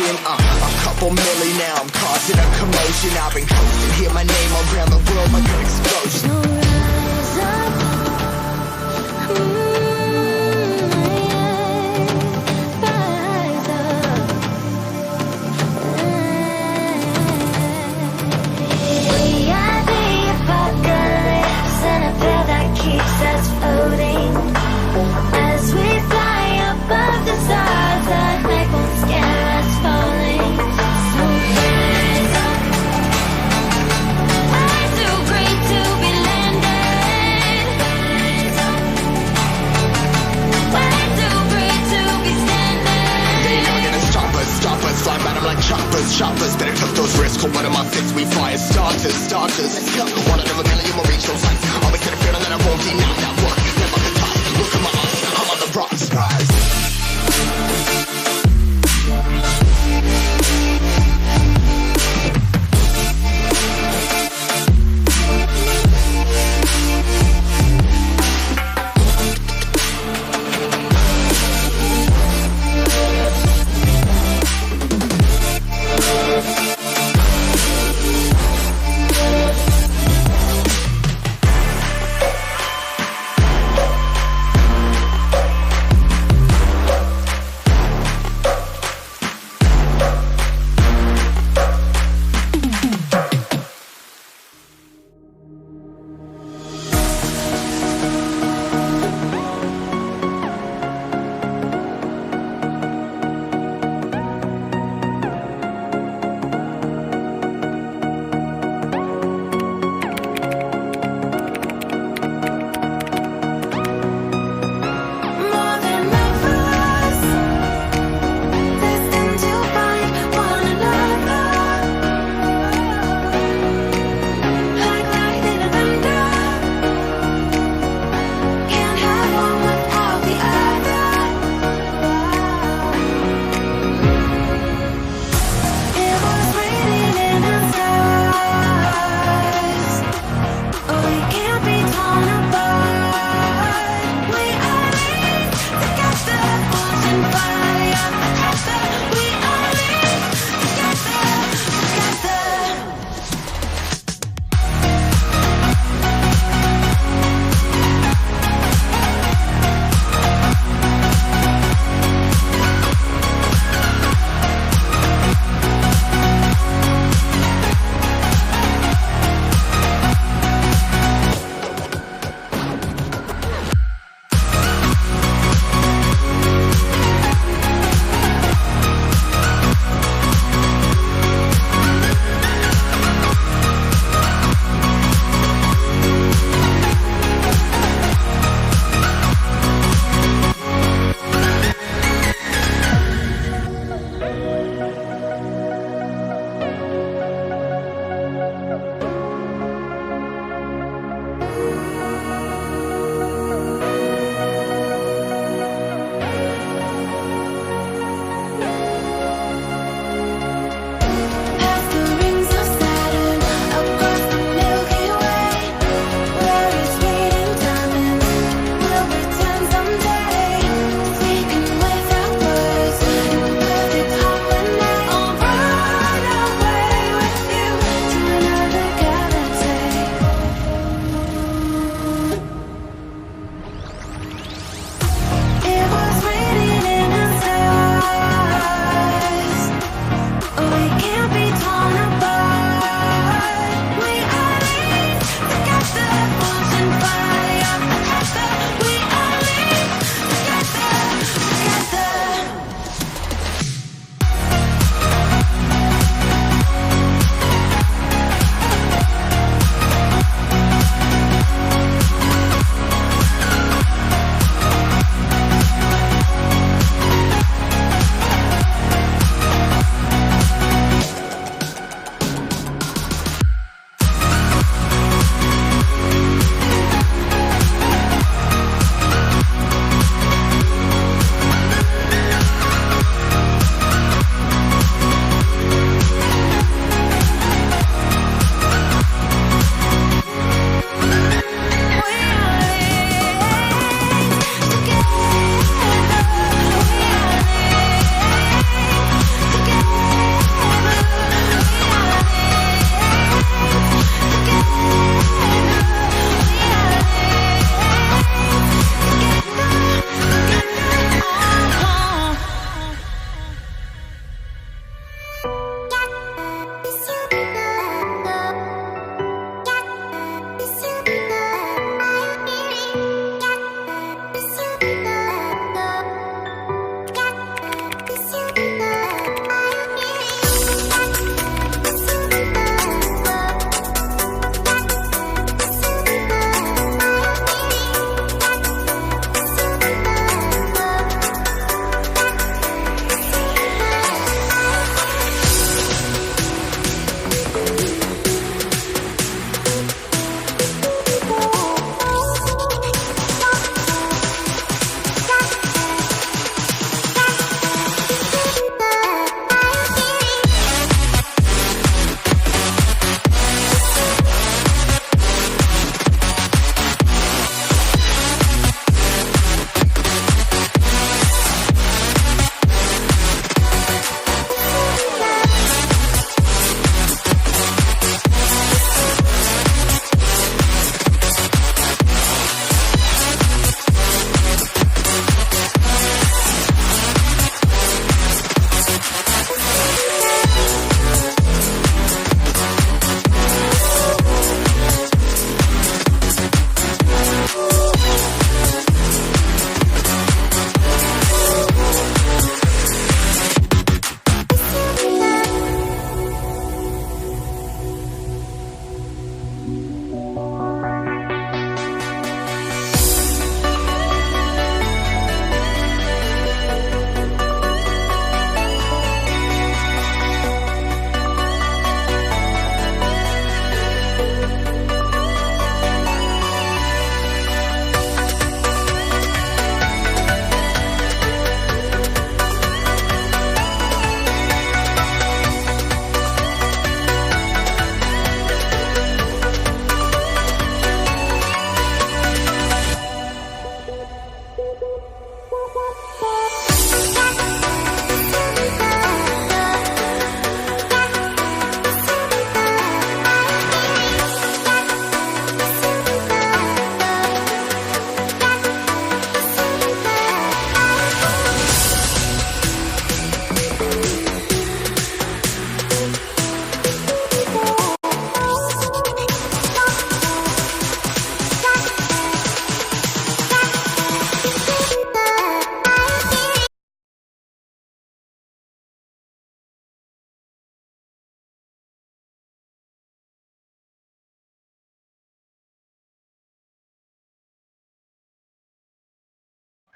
motion. A couple milli now, I'm causing a commotion. I've been coasting, hear my name around the world like an explosion. So rise up, rise up. We are the apocalypse, and a veil that keeps us floating. As we fly above the stars, the night won't scare us falling. So rise up. We're too great to be landed. Rise up. We're too great to be standing. They never gonna stop us, fly by them like choppers. Better took those risks, hold one of my fists, we fire starters. Let's go. One out of a million will reach those heights. Always had a feeling that I won't deny that work. Never the top. Look at my eyes, I'm on the rocks. Rise.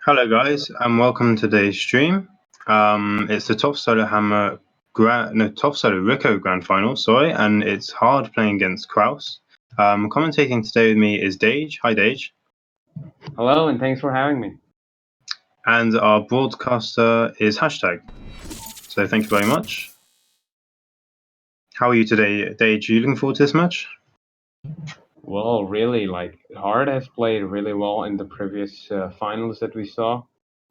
Hello, guys, and welcome to today's stream. It's the TOF Solo Hammer TOF Solo Rico Grand Final, sorry, and it's hard playing against Krause. Commentating today with me is Dage. Hi, Dage. Hello, and thanks for having me. And our broadcaster is Hashtag. So thank you very much. How are you today, Dage? Are you looking forward to this match? Well, really, Hard has played really well in the previous finals that we saw.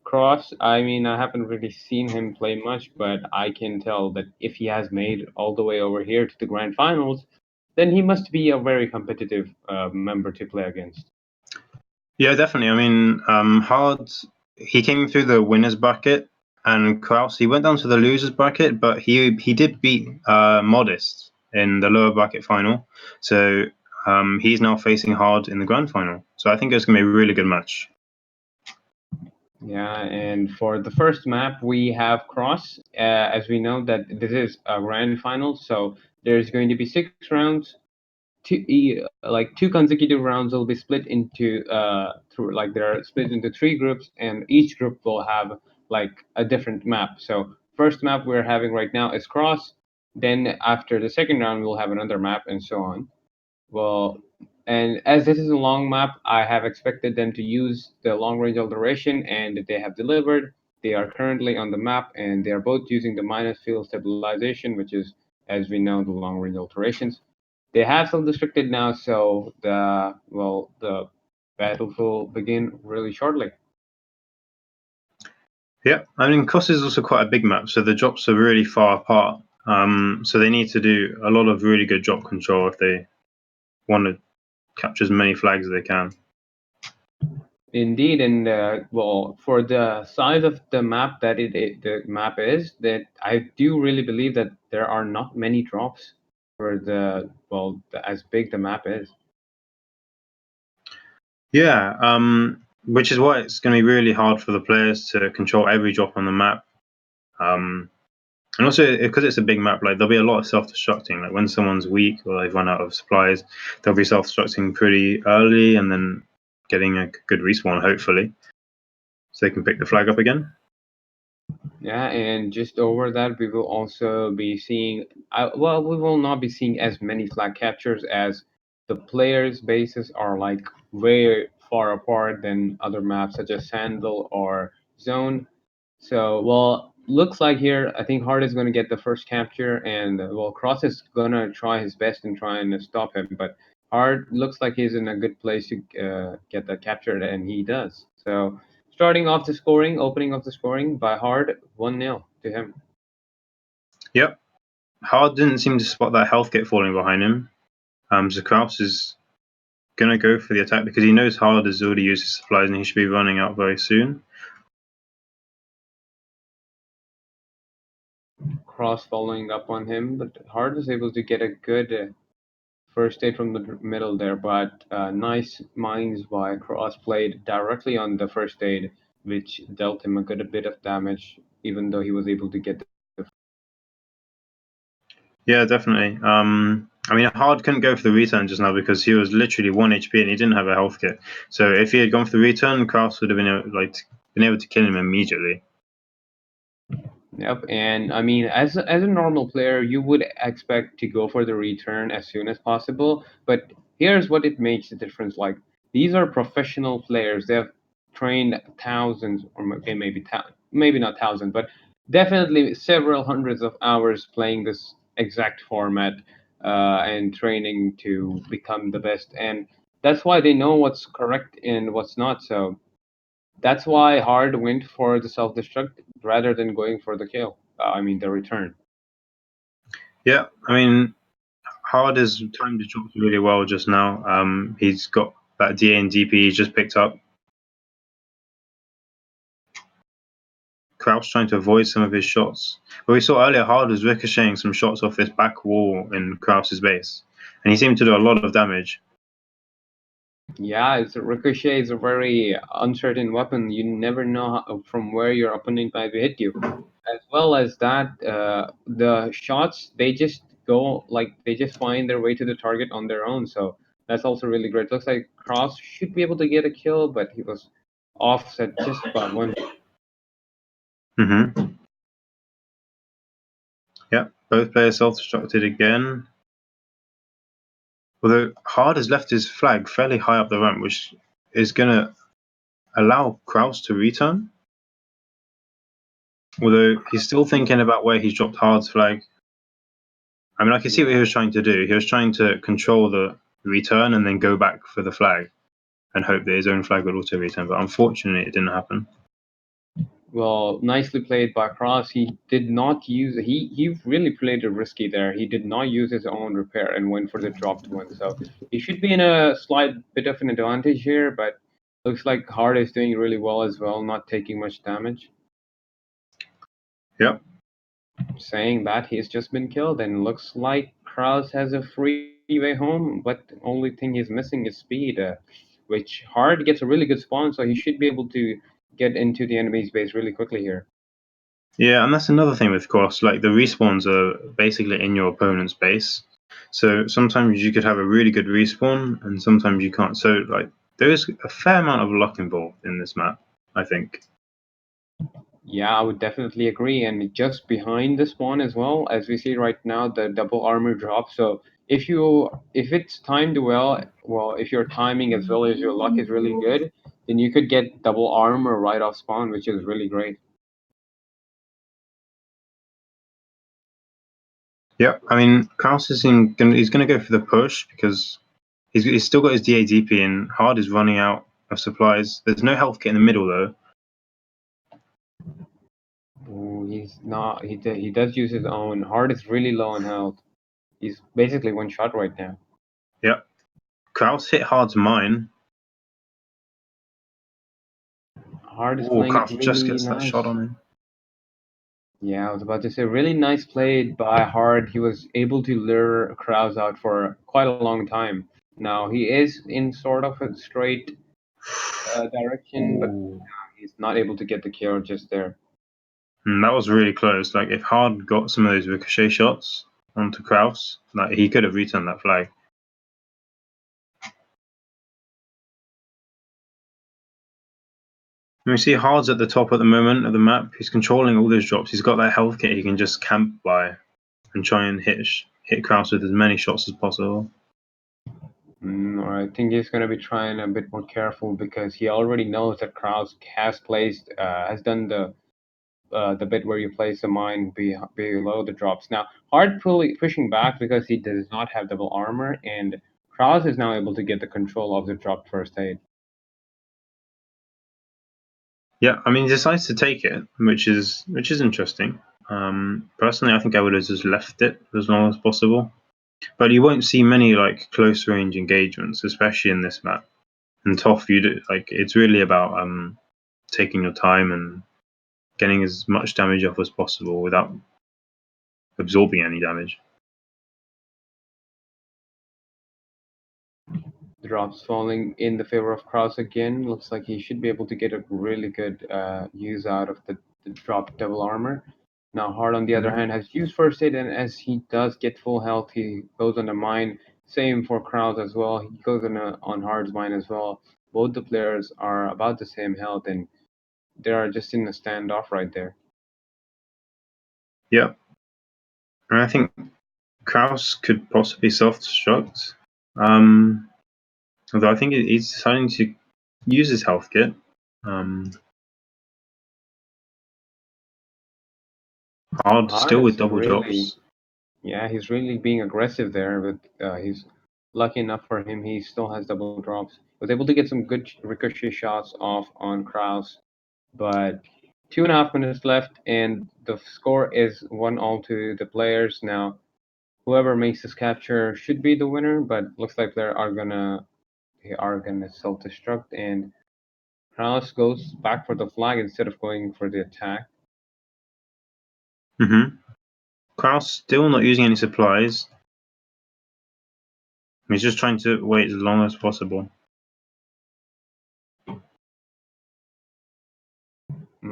Cross, I mean, I haven't really seen him play much, but I can tell that if he has made all the way over here to the grand finals, then he must be a very competitive member to play against. Yeah, definitely. I mean, Hard, he came through the winners bracket, and Krause, he went down to the losers bracket, but he did beat Modest in the lower bracket final. So he's now facing Hard in the grand final. So I think it's going to be a really good match. Yeah, and for the first map, we have Cross. As we know that this is a grand final, so there's going to be 6 rounds. Two consecutive rounds will be split into they're split into 3 groups, and each group will have like a different map. So first map we're having right now is Cross. Then after the second round we'll have another map, and so on. Well, and as this is a long map, I have expected them to use the long range alteration, and they have delivered. They are currently on the map, and they are both using the minus field stabilization, which is, as we know, the long range alterations. They have self-destructed now, so the battle will begin really shortly. Yeah, I mean, Cross is also quite a big map, so the drops are really far apart. So they need to do a lot of really good drop control if they want to capture as many flags as they can. Indeed, and for the size of the map that the map is, that I do really believe that there are not many drops for as big the map is. Yeah, which is why it's going to be really hard for the players to control every drop on the map. And also because it's a big map, like there'll be a lot of self-destructing. Like when someone's weak or they've run out of supplies, they'll be self-destructing pretty early and then getting a good respawn, hopefully, so they can pick the flag up again. Yeah, and just over that, we will also be seeing. We will not be seeing as many flag captures as the players' bases are like way far apart than other maps such as Sandal or Zone. So, looks like here, I think Hard is going to get the first capture, and Cross is going to try his best and try and stop him. But Hard looks like he's in a good place to get that captured, and he does. So, starting off the scoring, opening of the scoring by Hard, 1-0 to him. Yep. Hard didn't seem to spot that health kit falling behind him. So Krause is going to go for the attack because he knows Hard has already used his supplies and he should be running out very soon. Cross following up on him, but Hard was able to get a good first aid from the middle there, but nice mines by Cross played directly on the first aid, which dealt him a good bit of damage, even though he was able to get the. Yeah, definitely. I mean, Hard couldn't go for the return just now because he was literally 1 HP and he didn't have a health kit. So if he had gone for the return, Krause would have been able to kill him immediately. Yep, and I mean, as a normal player, you would expect to go for the return as soon as possible. But here's what it makes the difference. Like these are professional players. They have trained thousands, or maybe not thousands, but definitely several hundreds of hours playing this exact format and training to become the best. And that's why they know what's correct and what's not. So that's why Hard went for the self-destruct rather than going for the kill. The return. Yeah, I mean, Hard has timed his drops really well just now. He's got that DA and DP he's just picked up. Krause trying to avoid some of his shots. But we saw earlier Hard was ricocheting some shots off this back wall in Krause's base. And he seemed to do a lot of damage. Yeah, Ricochet is a very uncertain weapon. You never know from where your opponent might hit you. As well as that, the shots they just find their way to the target on their own. So that's also really great. Looks like Cross should be able to get a kill, but he was offset just by one. Mm-hmm. Yeah, both players self-destructed again. Although Hard has left his flag fairly high up the ramp, which is going to allow Krause to return. Although he's still thinking about where he's dropped Hard's flag. I mean, I can see what he was trying to do. He was trying to control the return and then go back for the flag and hope that his own flag would also return. But unfortunately, it didn't happen. Well, nicely played by Krause. He did not use he really played it risky there. He did not use his own repair and went for the dropped one. So he should be in a slight bit of an advantage here, but looks like Hard is doing really well as well, not taking much damage. Yep. Saying that he's just been killed, and looks like Krause has a free way home, but the only thing he's missing is speed, which Hard gets a really good spawn, so he should be able to get into the enemy's base really quickly here. Yeah, and that's another thing with Cross. Like the respawns are basically in your opponent's base, so sometimes you could have a really good respawn, and sometimes you can't. So like there is a fair amount of luck involved in this map, I think. Yeah, I would definitely agree. And just behind the spawn as well, as we see right now, the double armor drop. So if it's timed well, if your timing as well as your luck is really good, then you could get double armor right off spawn, which is really great. Yep. I mean, Kraus is he's going to go for the push because he's still got his DADP and Hard is running out of supplies. There's no health kit in the middle though. Ooh, he's not. He does use his own. Hard is really low on health. He's basically one shot right now. Yep. Kraus hit Hard's mine. Hard is Oh, playing it Kraus just really gets that shot nice. on him. Yeah, I was about to say, really nice played by Hard. He was able to lure Krause out for quite a long time. Now he is in sort of a straight direction, but Ooh. he's not able to get the kill just there. That was really close. Like if Hard got some of those ricochet shots onto Kraus, like he could have returned that flag. And we see Hard's at the top at the moment of the map. He's controlling all those drops. He's got that health kit he can just camp by and try and hit Kraus with as many shots as possible. I think he's going to be trying a bit more careful because he already knows that Krause has done the bit where you place the mine below the drops. Now, Hard pushing back because he does not have double armor, and Krause is now able to get the control of the dropped first aid. Yeah, I mean he decides to take it, which is interesting. Personally, I think I would have just left it as long as possible. But you won't see many like close range engagements, especially in this map. And TOF, it's really about taking your time and getting as much damage off as possible without absorbing any damage. The drops falling in the favor of Krause again. Looks like he should be able to get a really good use out of the drop double armor. Now, Hard, on the other Mhm. hand, has used first aid, and as he does get full health, he goes on the mine. Same for Krause as well. He goes on Hard's mine as well. Both the players are about the same health, and they are just in a standoff right there. Yeah, and I think Kraus could possibly self-destruct. Although I think he's deciding to use his health kit. Hard Hard still with is double really, drops. yeah, he's really being aggressive there, but he's lucky enough for him. He still has double drops. Was able to get some good ricochet shots off on Krause, but 2.5 minutes left, and the score is 1-all to the players. Now, whoever makes this capture should be the winner, but looks like they are gonna self-destruct, and Krause goes back for the flag instead of going for the attack. Kraus still not using any supplies. He's just trying to wait as long as possible. Let's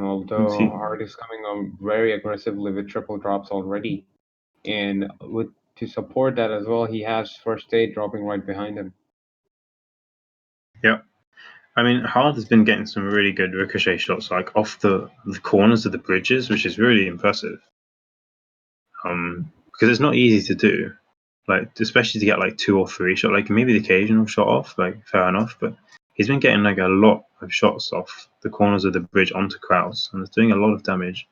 Although see. Hard is coming on very aggressively with triple drops already, and to support that as well, he has first aid dropping right behind him. Yep. I mean, Hard has been getting some really good Ricochet shots, like off the corners of the bridges, which is really impressive. Because it's not easy to do, like especially to get like 2 or 3 shots, like maybe the occasional shot off, like fair enough, but he's been getting like a lot of shots off the corners of the bridge onto Krause, and it's doing a lot of damage.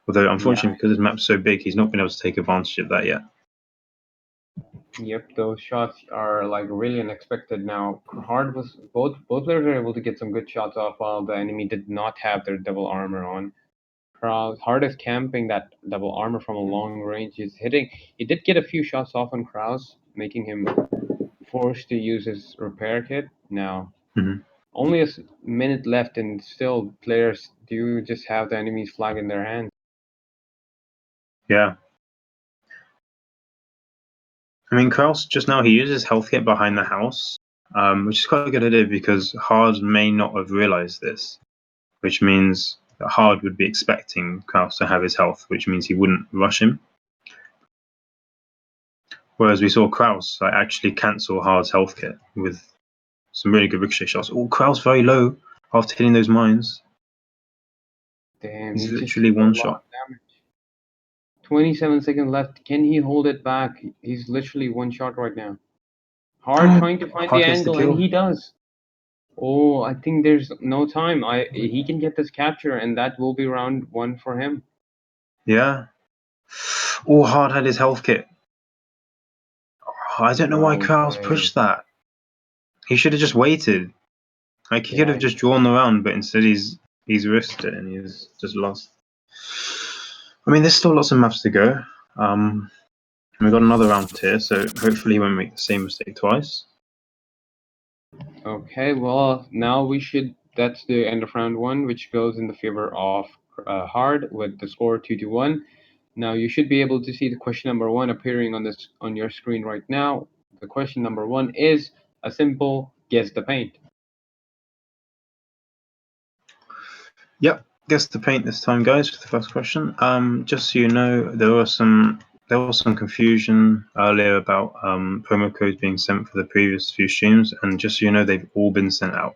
Although unfortunately, because his map's so big, he's not been able to take advantage of that yet. Yep, those shots are like really unexpected. Now, Hard was both players were able to get some good shots off while the enemy did not have their double armor on. Krause, Hard is camping that double armor from a long range. He's hitting. He did get a few shots off on Krause, making him forced to use his repair kit. Now, only a minute left, and still players do just have the enemy's flag in their hands. Yeah. I mean, Krause just now, he uses health kit behind the house, which is quite a good idea because Hard may not have realized this, which means that Hard would be expecting Krause to have his health, which means he wouldn't rush him. Whereas we saw Krause like, actually cancel Hard's health kit with some really good Ricochet shots. Oh, Krause very low after hitting those mines. Damn, He's he just literally took a one lot shot. of damage. 27 seconds left. Can he hold it back? He's literally one shot right now. Hard trying to find the Hard gets the angle, and kill. he does. Oh, I think there's no time. He can get this capture, and that will be round 1 for him. Yeah. Oh, Hard had his health kit. Oh, I don't know why Krause pushed that. He should have just waited. Like he could have just drawn the round, but instead he's risked it and he's just lost. I mean, there's still lots of maps to go. We've got another round here, so hopefully he won't make the same mistake twice. Okay, well, now we should. That's the end of round 1, which goes in the favor of Hard with the score 2-1. Now you should be able to see the question number 1 appearing on your screen right now. The question number 1 is a simple guess the paint. Yep, guess the paint this time, guys, for the first question. Just so you know, there was some confusion earlier about promo codes being sent for the previous few streams, and just so you know, they've all been sent out.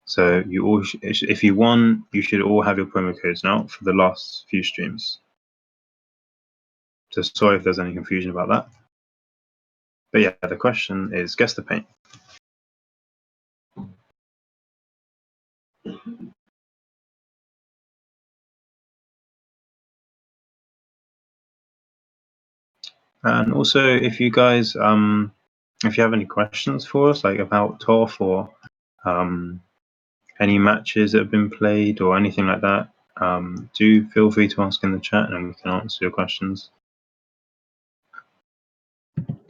So you all, if you won, you should all have your promo codes now for the last few streams. So sorry if there's any confusion about that. But yeah, the question is guess the paint. And also, if you guys, if you have any questions for us, like about TOF or any matches that have been played or anything like that, do feel free to ask in the chat and we can answer your questions.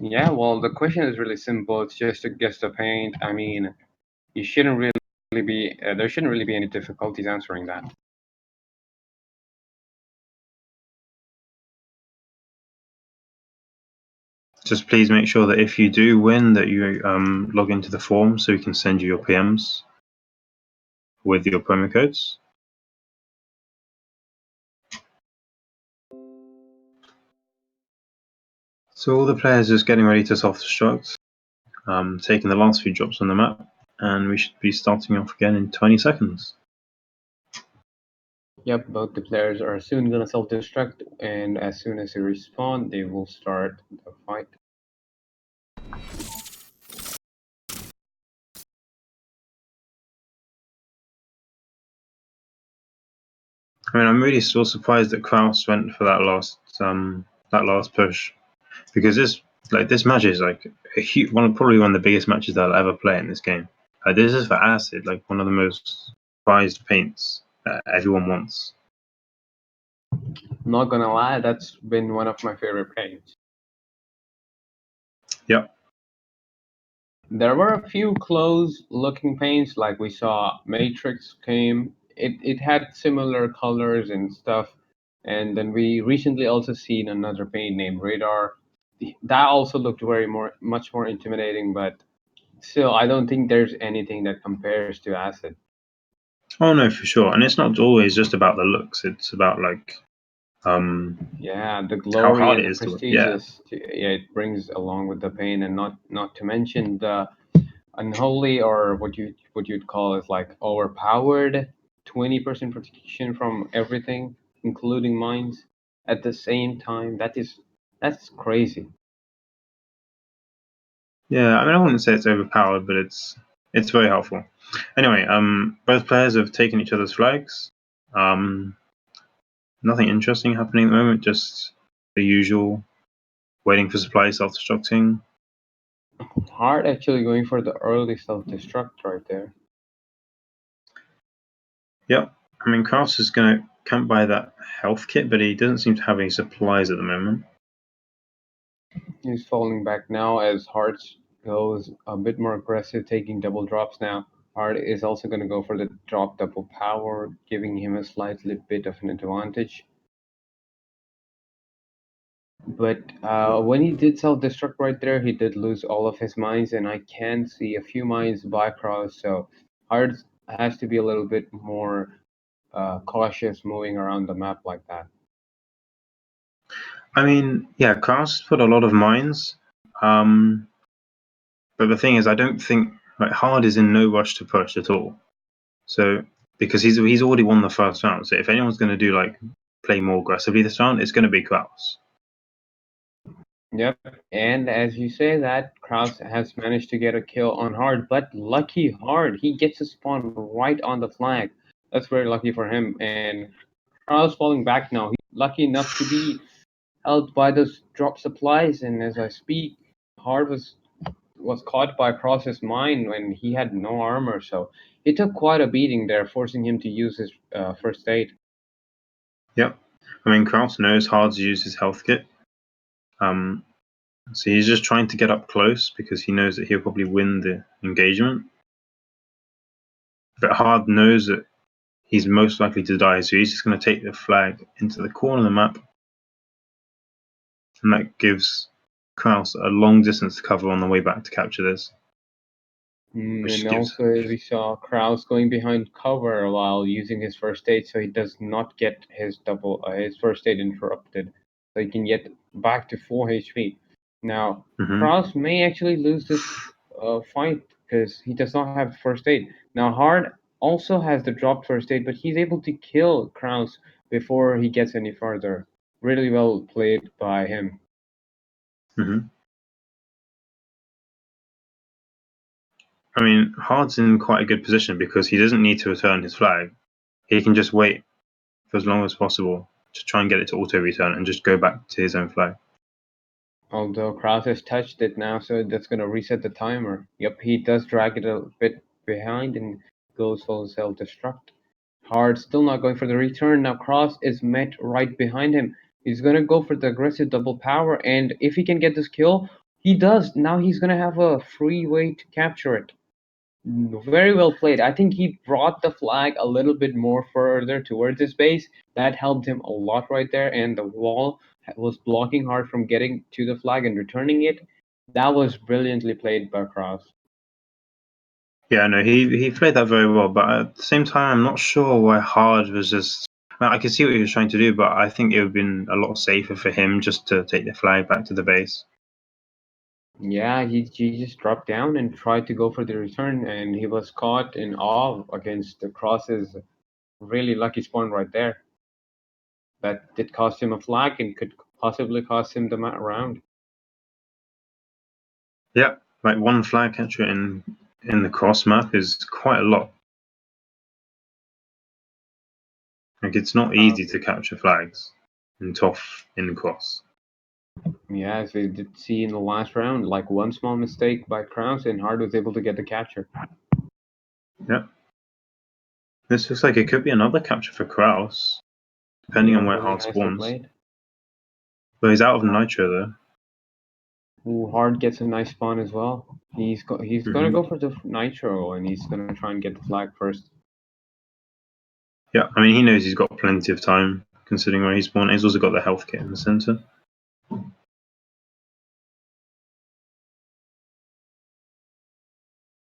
Yeah, well, the question is really simple. It's just to guess the paint. I mean, you shouldn't really be. There shouldn't really be any difficulties answering that. Just please make sure that if you do win, that you log into the form so we can send you your PMs with your promo codes. So all the players are just getting ready to self-destruct, taking the last few drops on the map, and we should be starting off again in 20 seconds. Yep, both the players are soon gonna self-destruct, and as soon as they respawn, they will start the fight. I mean, I'm really still surprised that Krause went for that last push, because this match is like a huge probably one of the biggest matches that I'll ever play in this game. This is for Acid, like one of the most prized paints that everyone wants. Not gonna lie, that's been one of my favorite paints. Yep. There were a few close-looking paints, like we saw Matrix came. It had similar colors and stuff, and then we recently also seen another paint named Radar. That also looked much more intimidating, but still, I don't think there's anything that compares to Acid. Oh no, for sure. And it's not always just about the looks. It's about like yeah, the how glory hard and it the is to win. prestige Yeah. it brings along with the pain, and not to mention the unholy, or what you'd call is like overpowered 20% protection from everything, including mines, at the same time. That's crazy. Yeah, I mean, I wouldn't say it's overpowered, but it's very helpful. Anyway, both players have taken each other's flags. Um, Nothing interesting happening at the moment. Just the usual, waiting for supplies, self-destructing. Hard actually going for the early self-destruct right there. Yep. I mean, Krause is going to camp by that health kit, but he doesn't seem to have any supplies at the moment. He's falling back now as Hearts goes a bit more aggressive, taking double drops now. Hart is also going to go for the drop double power, giving him a slightly bit of an advantage. But when he did self-destruct right there, he did lose all of his mines, and I can see a few mines by Krause, so Hart has to be a little bit more cautious moving around the map like that. I mean, yeah, Krause put a lot of mines. But the thing is, I don't think like Hard is in no rush to push at all. So because he's already won the first round. So if anyone's going to do like play more aggressively this round, it's going to be Krause. Yep, and as you say that, Krause has managed to get a kill on Hard, but lucky Hard, he gets a spawn right on the flag. That's very lucky for him, and Krause falling back now. He's lucky enough to be held by those drop supplies, and as I speak, Hard was caught by Krause's mine when he had no armor, so he took quite a beating there, forcing him to use his first aid. Yep. I mean, Krause knows Hard's used his health kit. So he's just trying to get up close because he knows that he'll probably win the engagement. But Hard knows that he's most likely to die, so he's just going to take the flag into the corner of the map, and that gives Krause a long distance to cover on the way back to capture this. Which And gives also, we saw Krause going behind cover while using his first aid, so he does not get his first aid interrupted, so he can get back to full HP. Now, Mhm. Krause may actually lose this fight because he does not have first aid. Now, Hard also has the dropped first aid, but he's able to kill Krause before he gets any further. Really well played by him. Mhm. I mean, Hard's in quite a good position because he doesn't need to return his flag. He can just wait for as long as possible to try and get it to auto return and just go back to his own flag. Although Krause has touched it now, so that's going to reset the timer. Yep, he does drag it a bit behind and goes for self-destruct. Hard still not going for the return. Now Krause is met right behind him. He's going to go for the aggressive double power, and if he can get this kill, he does. Now he's going to have a free way to capture it. Very well played. I think he brought the flag a little bit more further towards his base. That helped him a lot right there, and the wall was blocking Hard from getting to the flag and returning it. That was brilliantly played by Krause. Yeah, no, he played that very well, but at the same time, I'm not sure why Hard was just. I could see what he was trying to do, but I think it would have been a lot safer for him just to take the flag back to the base. Yeah, he just dropped down and tried to go for the return, and he was caught in awe against the Krause's really lucky spawn right there. That did cost him a flag and could possibly cost him the round. Yeah, like one flag catcher in the cross map is quite a lot. Like it's not Uh, easy to capture flags in TOF in the cross. Yeah, as we did see in the last round, like one small mistake by Krause and Hard was able to get the capture. Yeah, this looks like it could be another capture for Krause, depending Yeah, on where really Hard nicely spawns. played. But he's out of nitro though. Ooh, Hard gets a nice spawn as well. He's gonna Hmm. go for the nitro and he's gonna try and get the flag first. Yeah, I mean he knows he's got plenty of time considering where he spawned. He's also got the health kit in the center.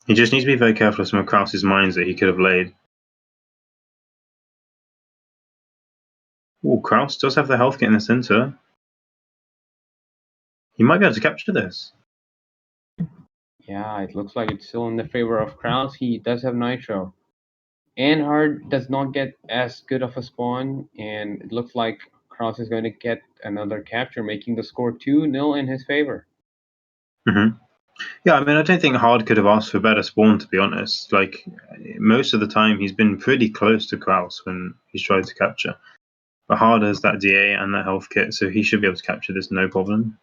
He just needs to be very careful of some of Krause's mines that he could have laid. Oh, Krause does have the health kit in the center. He might be able to capture this. Yeah, it looks like it's still in the favor of Krause. He does have Nitro. And Hard does not get as good of a spawn, and it looks like Krause is going to get another capture, making the score 2-0 in his favor. Hmm. Yeah, I mean, I don't think Hard could have asked for a better spawn, to be honest. Like, most of the time, he's been pretty close to Kraus when he's tried to capture. But Hard has that DA and that health kit, so he should be able to capture this no problem.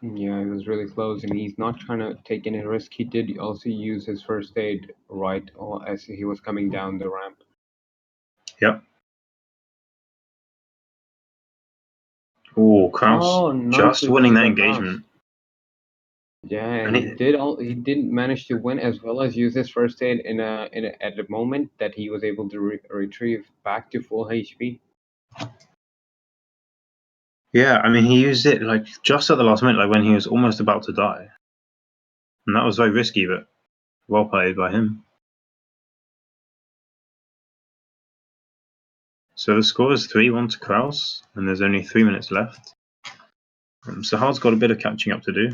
Yeah, he was really close, and he's not trying to take any risk. He did also use his first aid right as he was coming down the ramp. Yep. Oh, Kraus Oh, just nicely winning played that by Krause. engagement. Yeah, and And he did manage to win as well as use his first aid at the moment that he was able to retrieve back to full HP. yeah, I mean, he used it like just at the last minute, like when he was almost about to die. And that was very risky, but well played by him. So the score is 3-1 to Kraus, and there's only 3 minutes left. So Hard's got a bit of catching up to do.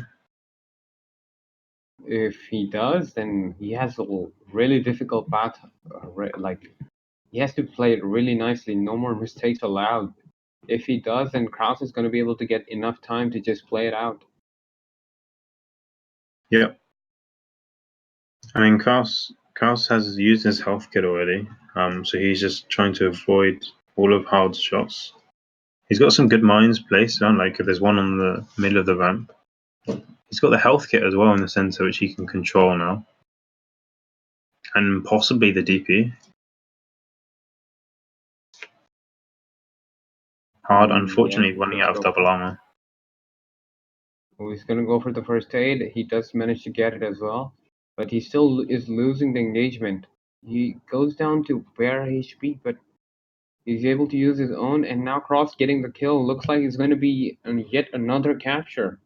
If he does, then he has a really difficult path. Like he has to play it really nicely. No more mistakes allowed. If he does, then Krause is going to be able to get enough time to just play it out. Yep. I mean, Kraus has used his health kit already, so he's just trying to avoid all of Hard's shots. He's got some good mines placed around, like there's one on the middle of the ramp. He's got the health kit as well in the center, which he can control now. And possibly the DP. Hard, Yeah, unfortunately, running let's out of go. double armor. Oh, he's going to go for the first aid. He does manage to get it as well, but he still is losing the engagement. He goes down to bare HP, but he's able to use his own, and now Cross getting the kill. Looks like it's going to be yet another capture.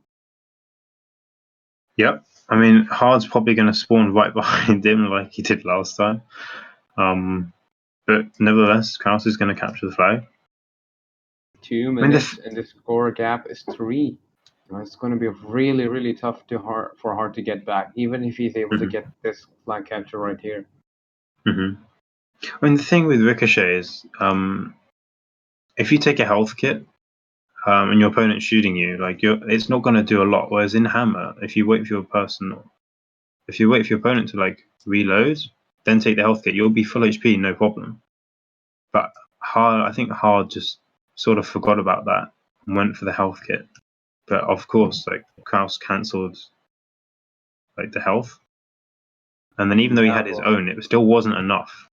Yep. I mean, Hard's probably going to spawn right behind him like he did last time. But nevertheless, Kraus is going to capture the flag. 2 I mean, minutes, and the score gap is 3. It's going to be really, really tough for Hard to get back, even if he's able to Mhm. get this flag capture right here. Mhm. I mean, the thing with Ricochet is, if you take a health kit and your opponent's shooting you, like it's not going to do a lot. Whereas in Hammer, if you wait for your opponent to like reload, then take the health kit, you'll be full HP, no problem. But I think Hard just sort of forgot about that and went for the health kit. But of course, like Kraus cancelled like the health, and then even though he Yeah, had his well, own, it still wasn't enough.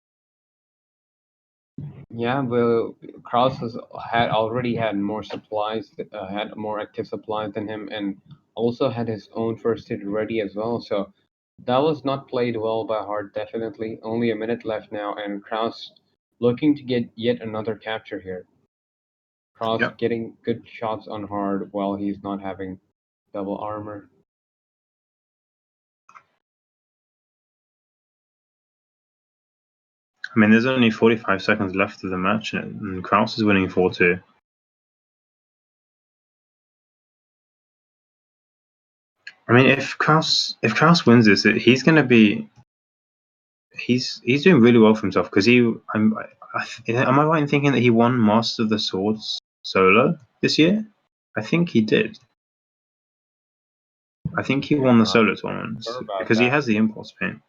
yeah, well, Krause had already had more supplies, had more active supplies than him, and also had his own first hit ready as well. So that was not played well by Hart, definitely. Only a minute left now, and Krause looking to get yet another capture here. Krause Yep. getting good shots on Hard while he's not having double armor. I mean, there's only 45 seconds left of the match, and Kraus is winning 4-2. I mean, if Kraus wins this, he's going to be he's doing really well for himself because am I right in thinking that he won Master of the Swords solo this year? I think he did. I think he won the I'm solo not tournaments sure about because he that. has the impulse paint.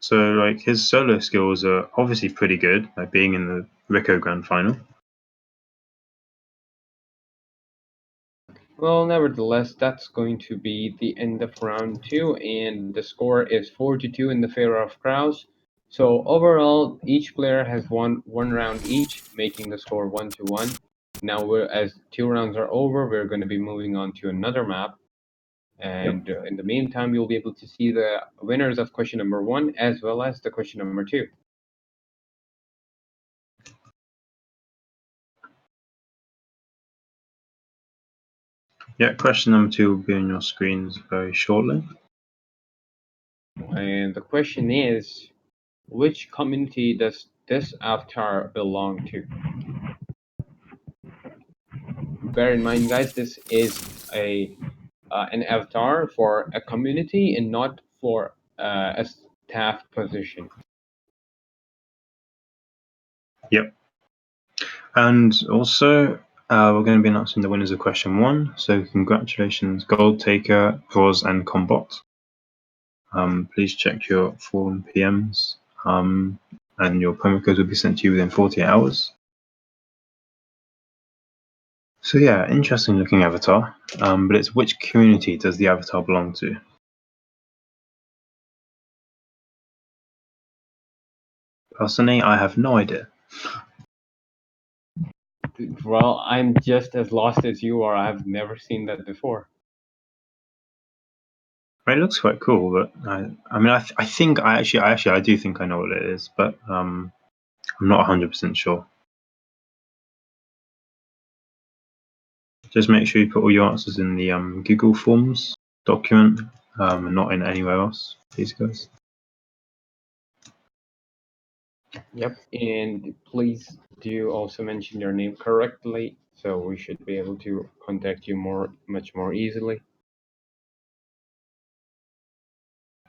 So like his solo skills are obviously pretty good, like being in the Rico Grand Final. Well, nevertheless, that's going to be the end of round 2, and the score is 4-2 in the favor of Krause. So overall, each player has won one round each, making the score 1-1. Now, as 2 rounds are over, we're going to be moving on to another map. Yep. And in the meantime, you'll be able to see the winners of question number 1 as well as the question number 2. Yeah, question number 2 will be on your screens very shortly. And the question is, which community does this avatar belong to? bear in mind, guys, this is an avatar for a community and not for a staff position. Yep. And also, we're going to be announcing the winners of question 1. So congratulations, Gold Taker, Krause, and Combot. Please check your forum PMs, and your promo codes will be sent to you within 48 hours. So yeah, interesting looking avatar, but it's which community does the avatar belong to? Personally, I have no idea. Well, I'm just as lost as you are. I've never seen that before. It looks quite cool, but I think I do think I know what it is, but I'm not 100% sure. Just make sure you put all your answers in the Google Forms document, and not in anywhere else, please, guys. Yep, and please do also mention your name correctly, so we should be able to contact you much more easily.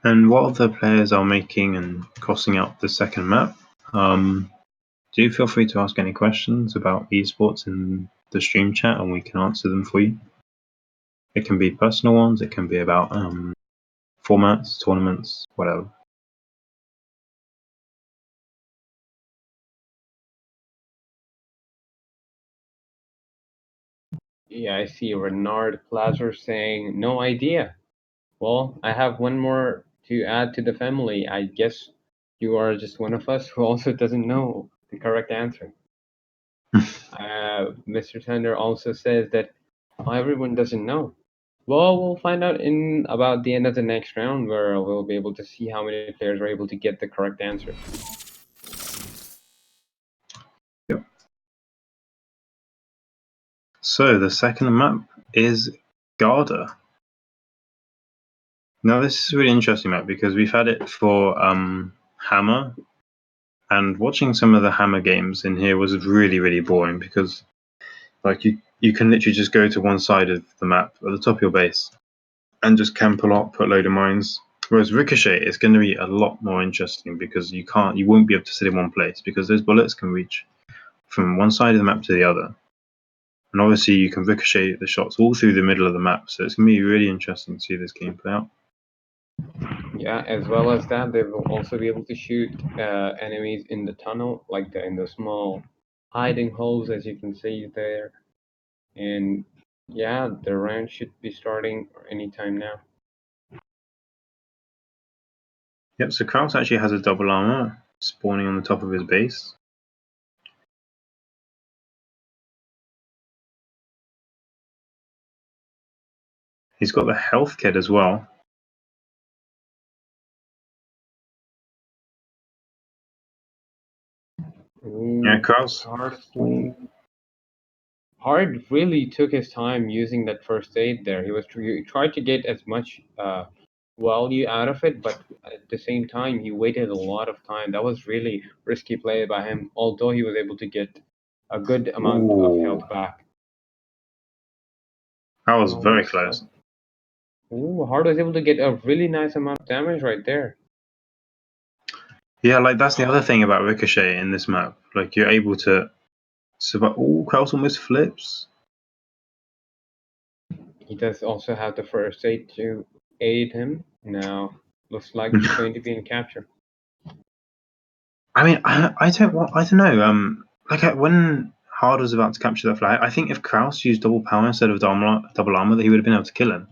And while the players are making and crossing out the second map, do feel free to ask any questions about esports in the stream chat, and we can answer them for you. It can be personal ones, it can be about formats, tournaments, whatever. Yeah, I see Renard Plazer saying, no idea. Well, I have one more to add to the family. I guess you are just one of us who also doesn't know the correct answer. Mr. Tender also says that everyone doesn't know. Well, we'll find out in about the end of the next round, where we'll be able to see how many players are able to get the correct answer. Yep. So the second map is Garda. Now this is a really interesting map because we've had it for Hammer, and watching some of the Hammer games in here was really, really boring because like you can literally just go to one side of the map at the top of your base and just camp a lot, put a load of mines. Whereas Ricochet is going to be a lot more interesting because you won't be able to sit in one place because those bullets can reach from one side of the map to the other. And obviously you can ricochet the shots all through the middle of the map, so it's going to be really interesting to see this game play out. Yeah, as well as that, they will also be able to shoot enemies in the tunnel, like in the small hiding holes, as you can see there. And yeah, the round should be starting anytime now. Yep, so Krause actually has a double armor spawning on the top of his base. He's got the health kit as well. Ooh, Yeah, Krause. Hard really took his time using that first aid there. He tried to get as much value out of it, but at the same time, he waited a lot of time. That was really risky play by him, although he was able to get a good amount of health back. That was very close. Ooh, Hard was able to get a really nice amount of damage right there. Yeah, like that's the other thing about Ricochet in this map. Like you're able to survive. Oh, Krause almost flips. He does also have the first aid to aid him. Now, looks like he's going to be in capture. I mean, I don't know. When Hard was about to capture that flag, I think if Krause used double power instead of double armor, that he would have been able to kill him.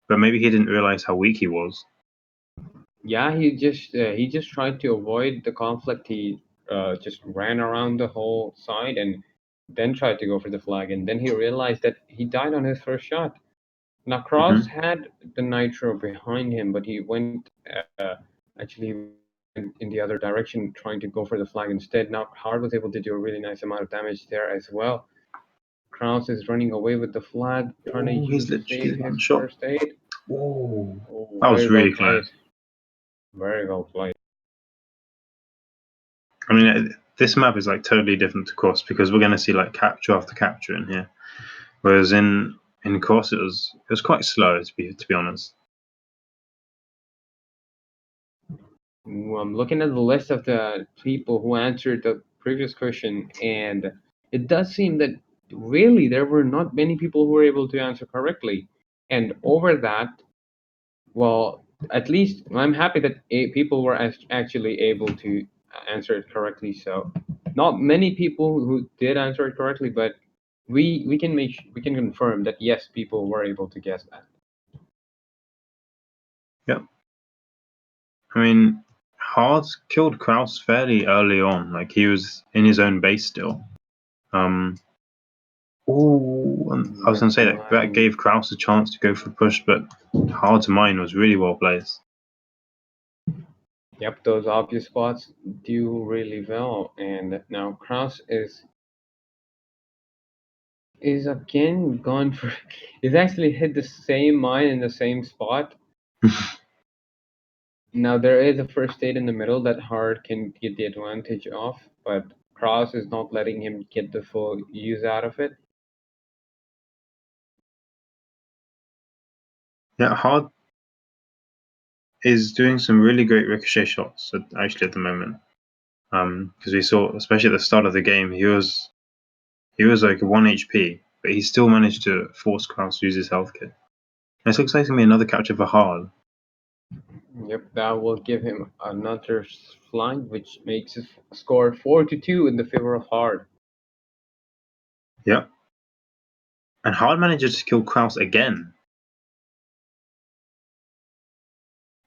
But maybe he didn't realize how weak he was. Yeah, he just tried to avoid the conflict. He just ran around the whole side and then tried to go for the flag. And then he realized that he died on his first shot. Now Krause had the nitro behind him, but he went actually in the other direction, trying to go for the flag instead. Now Hard was able to do a really nice amount of damage there as well. Krause is running away with the flag, trying to use save his first aid. Whoa, Oh, that was very really well played. close. Very well played. I mean, this map is like totally different to Cross because we're going to see like capture after capture in here. Whereas in Cross it was quite slow to be honest. I'm looking at the list of the people who answered the previous question, and it does seem that really there were not many people who were able to answer correctly. And over that, well, at least I'm happy that people were actually able to answer it correctly. So, not many people who did answer it correctly, but we can confirm that yes, people were able to guess that. Yep. I mean, Hard killed Krause fairly early on. Like he was in his own base still. And I was Yep, going to say that mine. gave Krause a chance to go for a push, but Hard's mine was really well placed. Yep, those obvious spots do really well, and now Krause is again gone for. He's actually hit the same mine in the same spot. Now there is a first aid in the middle that Hard can get the advantage of, but Krause is not letting him get the full use out of it. Yeah, Hard is doing some really great ricochet shots actually at the moment. Because we saw, especially at the start of the game, he was like 1 HP, but he still managed to force Krause to use his health kit. This looks like it's gonna be another capture for Hard. Yep, that will give him another flank, which makes his score 4-2 in the favor of Hard. Yep. And Hard manages to kill Krause again.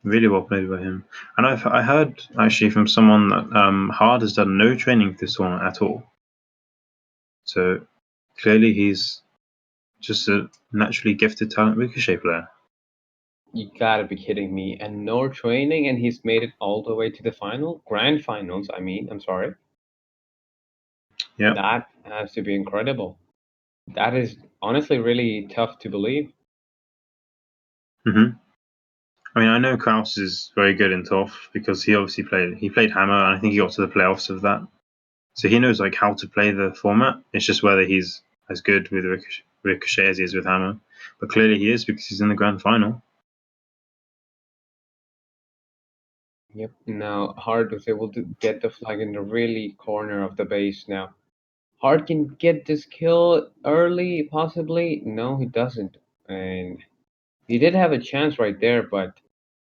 Really well played by him. And I heard actually from someone that Hard has done no training for this tournament at all. So clearly he's just a naturally gifted talent ricochet player. You gotta be kidding me. And no training, and he's made it all the way to the grand finals, I mean, I'm sorry. Yeah. That has to be incredible. That is honestly really tough to believe. I mean, I know Krause is very good in TOF because he obviously played Hammer, and I think he got to the playoffs of that. So he knows like how to play the format. It's just whether he's as good with Ricochet as he is with Hammer. But clearly he is because he's in the grand final. Yep. Now Hard was able to get the flag in the really corner of the base now. Hard can get this kill early, possibly. No, he doesn't. And he did have a chance right there, but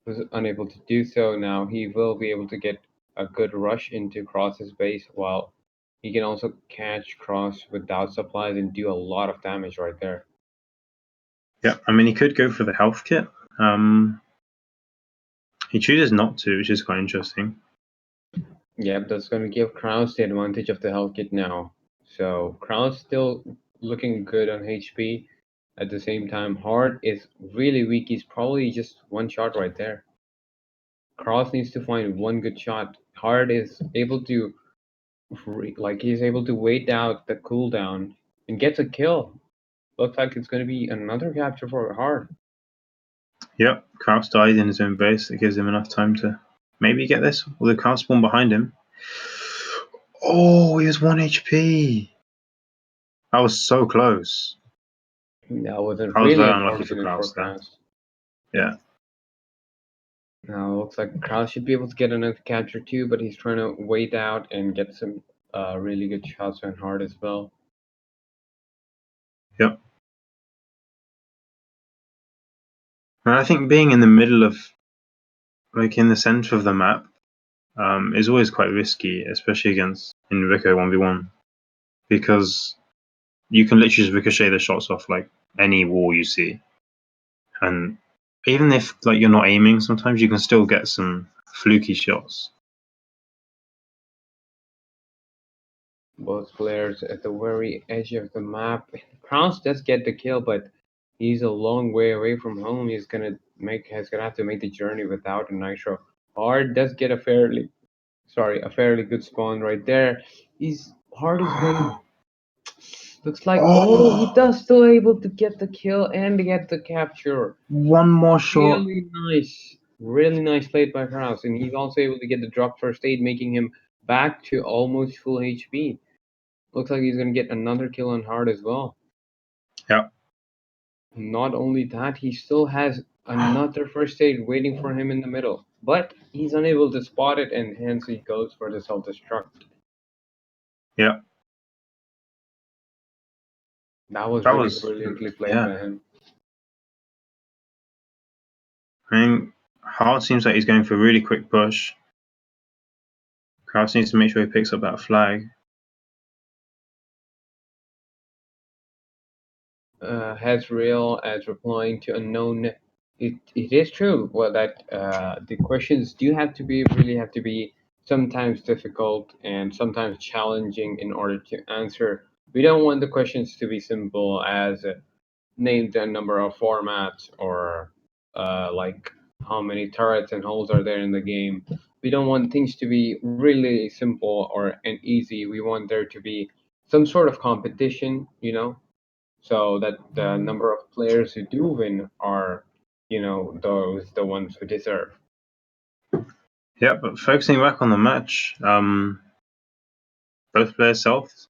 was unable to do so. Now he will be able to get a good rush into Cross's base while he can also catch Cross without supplies and do a lot of damage right there. Yeah, I mean he could go for the health kit. He chooses not to, which is quite interesting. Yep, that's going to give Krause the advantage of the health kit now. So Krause still looking good on HP. At the same time, Hard is really weak. He's probably just one shot right there. Cross needs to find one good shot. Hard is able to, he's able to wait out the cooldown and gets a kill. Looks like it's going to be another capture for Hard. Yep, Krause died in his own base. It gives him enough time to maybe get this. Although Krause spawned behind him. Oh, he was 1 HP. That was so close. That was I was really very unlucky for unfortunate for Krause there. Krause. Yeah. Now looks like Krause should be able to get another capture too, but he's trying to wait out and get some really good shots on Hard as well. Yep. And I think being in the middle of, like in the center of the map, is always quite risky, especially against in Rico 1v1, because you can literally just ricochet the shots off like any wall you see, and even if like you're not aiming, sometimes you can still get some fluky shots. Both players at the very edge of the map. Krause does get the kill, but he's a long way away from home. He's gonna have to make the journey without a nitro. Hard does get a fairly good spawn right there. Hard is going. Looks like he Oh, does still able to get the kill and get the capture. one more shot. Really nice played by Krause, and he's also able to get the drop first aid, making him back to almost full HP. Looks like he's gonna get another kill on Hard as well. Yeah. Not only that, he still has another first aid waiting for him in the middle, but he's unable to spot it, and hence he goes for the self-destruct. Yeah. That was That really was brilliantly played by yeah. him. I mean, Hard seems like he's going for a really quick push. Krause needs to make sure he picks up that flag. Has real as replying to unknown. It is true. Well, that the questions do have to be really have to be sometimes difficult and sometimes challenging in order to answer. We don't want the questions to be simple as name the number of formats or like how many turrets and holes are there in the game. We don't want things to be really simple or and easy. We want there to be some sort of competition, so that the number of players who do win are, those the ones who deserve. Yeah, but focusing back on the match, both players selfed.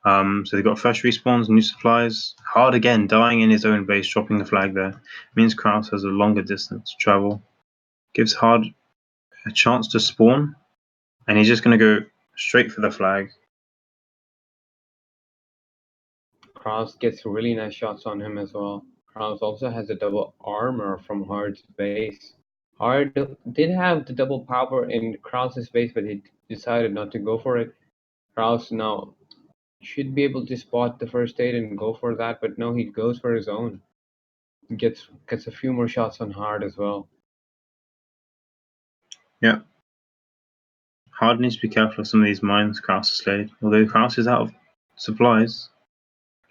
So they got fresh respawns, new supplies. Hard again, dying in his own base, dropping the flag there. Means Krause has a longer distance to travel. Gives Hard a chance to spawn, and he's just going to go straight for the flag. Krause gets really nice shots on him as well. Krause also has a double armor from Hard's base. Hard did have the double power in Krause's base, but he decided not to go for it. Krause now should be able to spot the first aid and go for that, but no, he goes for his own. Gets a few more shots on Hard as well. Yeah. Hard needs to be careful of some of these mines Krause has laid. Although Krause is out of supplies,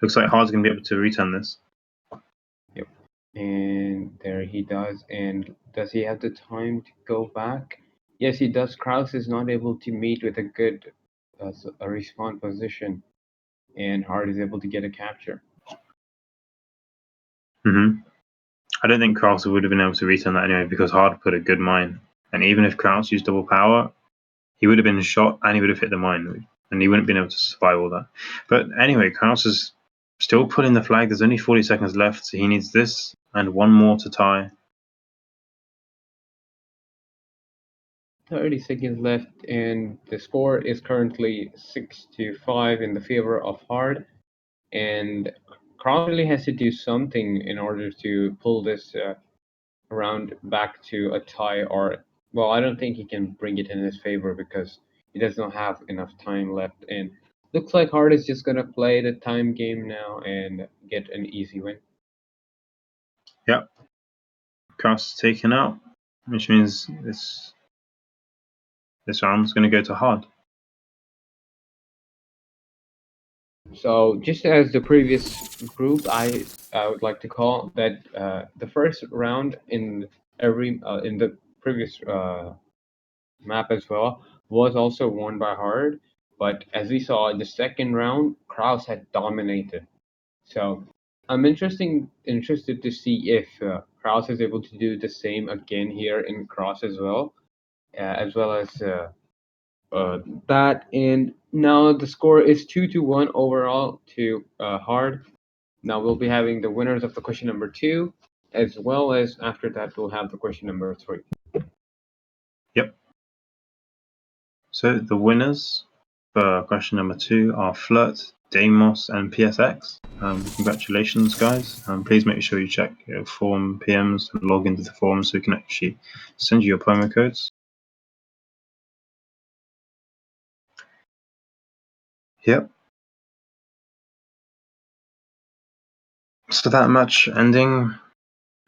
looks like Hard's going to be able to return this. Yep. And there he does. And does he have the time to go back? Yes, he does. Krause is not able to meet with a good a respawn position, and Hard is able to get a capture. I don't think Krause would have been able to return that anyway because Hard put a good mine. And even if Krause used double power, he would have been shot and he would have hit the mine. And he wouldn't have been able to survive all that. But anyway, Krause is still pulling the flag. There's only 40 seconds left, so he needs this and one more to tie. 30 seconds left, and the score is currently 6-5 in the favor of Hard. And Krause really has to do something in order to pull this round back to a tie, or well, I don't think he can bring it in his favor because he does not have enough time left. And looks like Hard is just gonna play the time game now and get an easy win. Yep. Krause is taken out, which means this round's going to go to Hard. So just as the previous group, I would like to call that the first round in in the previous map as well was also won by Hard, but as we saw in the second round, Krause had dominated. So I'm interested to see if Krause is able to do the same again here in Cross as well as that. And now the score is 2-1 overall to Hard. Now we'll be having the winners of the question number 2, as well as after that we'll have the question number 3. Yep. So the winners for question number 2 are Flirt, Deimos, and PSX. Congratulations, guys. Please make sure you check your forum PMs and log into the forum so we can actually send you your promo codes. Yep. So that match ending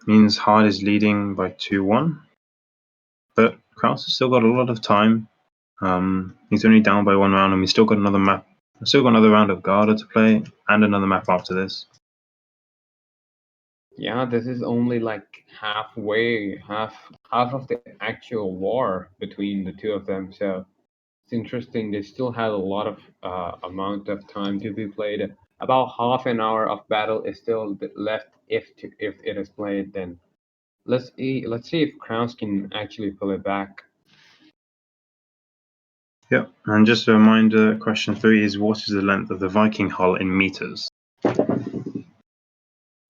means Hard is leading by 2-1. But Krause has still got a lot of time. He's only down by 1 round, and we've still got another map. We've still got another round of Garda to play, and another map after this. Yeah, this is only like half of the actual war between the two of them. So it's interesting. They still have a lot of amount of time to be played. About half an hour of battle is still left if it is played. Then let's see if Krause can actually pull it back. Yep, and just a reminder, question 3 is what is the length of the Viking hull in meters?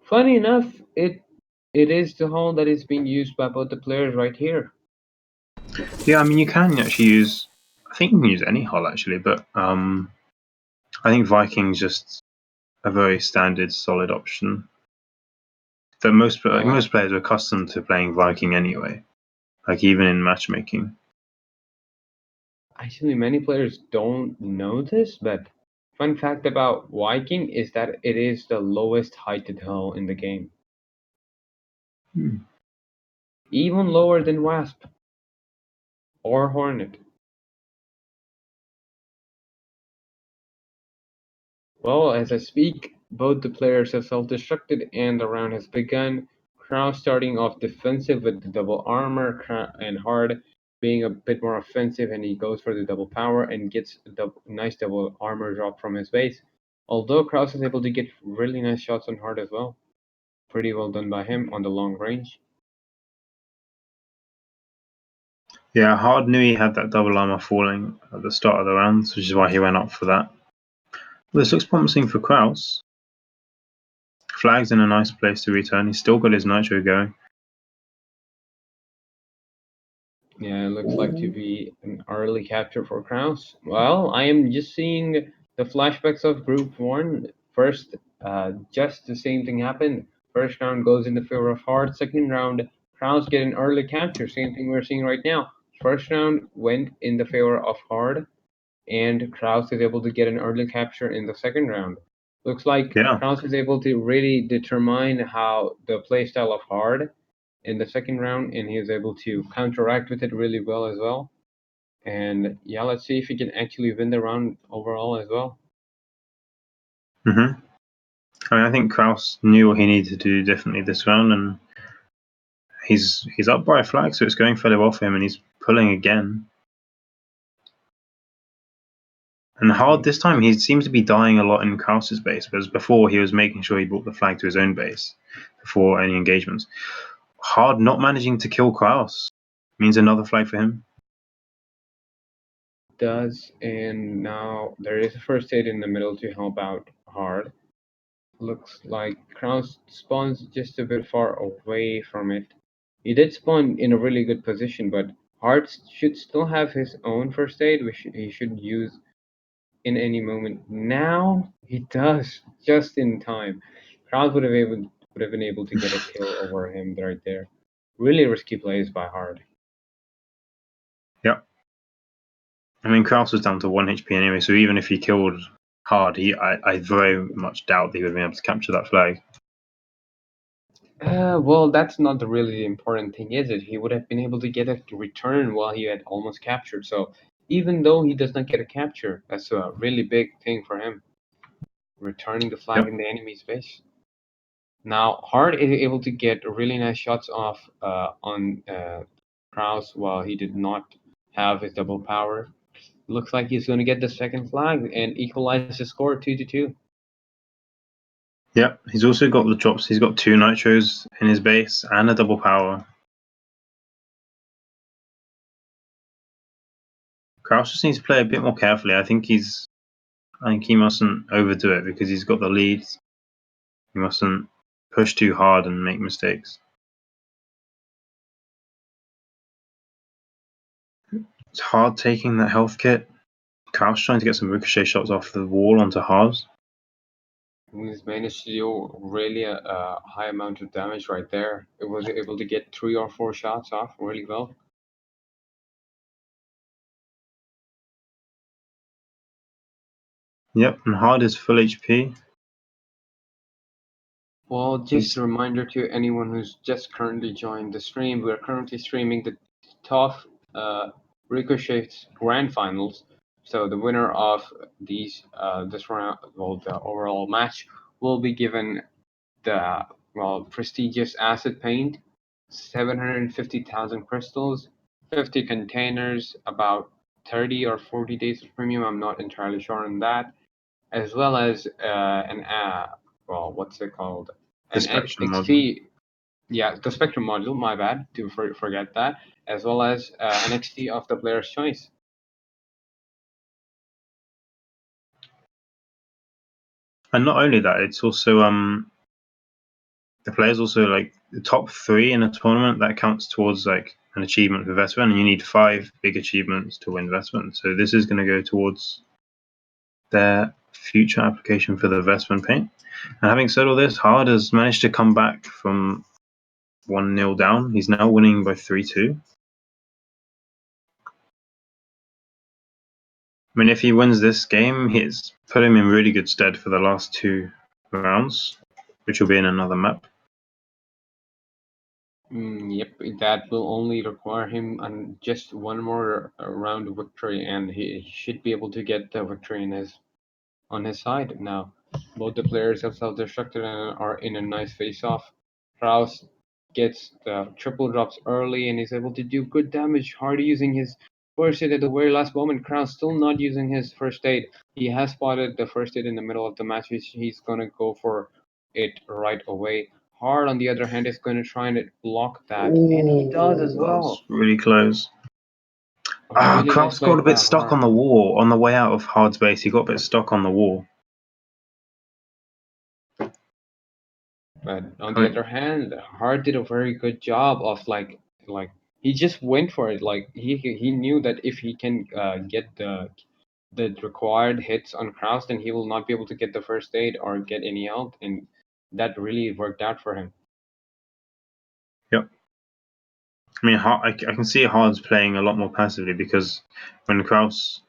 Funny enough, it is the hull that is being used by both the players right here. Yeah, I mean you can actually use. I think you can use any hull actually, but I think Viking's just a very standard, solid option. That Well, most players are accustomed to playing Viking anyway. Like even in matchmaking. actually, many players don't know this, but fun fact about Viking is that it is the lowest heighted hull in the game, Hmm. even lower than Wasp or Hornet. Well, as I speak, both the players have self-destructed and the round has begun. Krause starting off defensive with the double armor, and Hard being a bit more offensive, and he goes for the double power and gets a nice double armor drop from his base. Although Krause is able to get really nice shots on Hard as well. Pretty well done by him on the long range. Yeah, Hard knew he had that double armor falling at the start of the rounds, which is why he went up for that. Well, this looks promising for Krause. Flag's in a nice place to return. He's still got his nitro going. Yeah, it looks like to be an early capture for Krause. Well, I am just seeing the flashbacks of Group 1. First, just the same thing happened. First round goes in the favor of Hard. Second round, Krause get an early capture. Same thing we're seeing right now. First round went in the favor of Hard, and Krause is able to get an early capture in the second round. Looks like Yeah. Krause is able to really determine how the playstyle of Hard in the second round, and he is able to counteract with it really well as well. And yeah, let's see if he can actually win the round overall as well. I mean, I think Krause knew what he needed to do differently this round, and he's up by a flag, so it's going fairly well for him, and he's pulling again. And Hard this time, he seems to be dying a lot in Krause's base, whereas before he was making sure he brought the flag to his own base before any engagements. Hard not managing to kill Krause means another flag for him. Does, and now there is a first aid in the middle to help out Hard. Looks like Kraus spawns just a bit far away from it. He did spawn in a really good position, but Hard should still have his own first aid, which he should use in any moment. Now he does, just in time. Kraus would have been able to get a kill over him right there. Really risky plays by Hard. Yep. I mean, Krause was down to 1 HP anyway, so even if he killed Hard, I very much doubt that he would have been able to capture that flag. Well, that's not the really important thing, is it? He would have been able to get a return while he had almost captured. So even though he does not get a capture, that's a really big thing for him. Returning the flag Yep. in the enemy's base. Now, Hard is able to get really nice shots off on Krause while he did not have his double power. Looks like he's going to get the second flag and equalize the score 2-2. Yep. He's also got the drops. He's got 2 nitros in his base and a double power. Krause just needs to play a bit more carefully. I think he mustn't overdo it because he's got the lead. He mustn't push too hard and make mistakes. It's hard taking that health kit. Krause trying to get some ricochet shots off the wall onto Haas. He's managed to do really a high amount of damage right there. It was able to get 3 or 4 shots off really well. Yep, and Hard is full HP. Well, just a reminder to anyone who's just currently joined the stream, we're currently streaming the TOF Ricochet's Grand Finals. So the winner of this round, well, the overall match, will be given the prestigious asset paint, 750,000 crystals, 50 containers, about 30 or 40 days of premium. I'm not entirely sure on that, as well as what's it called? The An Spectrum model. XT, yeah, the Spectrum module. My bad to forget that, as well as an XT of the player's choice. And not only that, it's also the players also like the top 3 in a tournament that counts towards like an achievement for Vestment, and you need 5 big achievements to win Vestment. So this is going to go towards their future application for the Vestment paint. And having said all this, Hard has managed to come back from 1-0 down. He's now winning by 3-2. I mean, if he wins this game, it's put him in really good stead for the last 2 rounds, which will be in another map. Yep, that will only require him just one more round of victory, and he should be able to get the victory on his side now. Both the players have self-destructed and are in a nice face-off. Krause gets the triple drops early and is able to do good damage. Hard using his first aid at the very last moment. Krause still not using his first aid. He has spotted the first aid in the middle of the match. He's going to go for it right away. Hard, on the other hand, is going to try and block that, and he does as That was well. really close. Really nice Krause play got a bit by stuck Hard. on the wall on the way out of Hard's base. He got a bit stuck on the wall. But on I the mean, other hand, Hart did a very good job of like he just went for it. Like he knew that if he can get the required hits on Kraus, then he will not be able to get the first aid or get any help, and that really worked out for him. yep. I mean, I can see Hard's playing a lot more passively because when Krause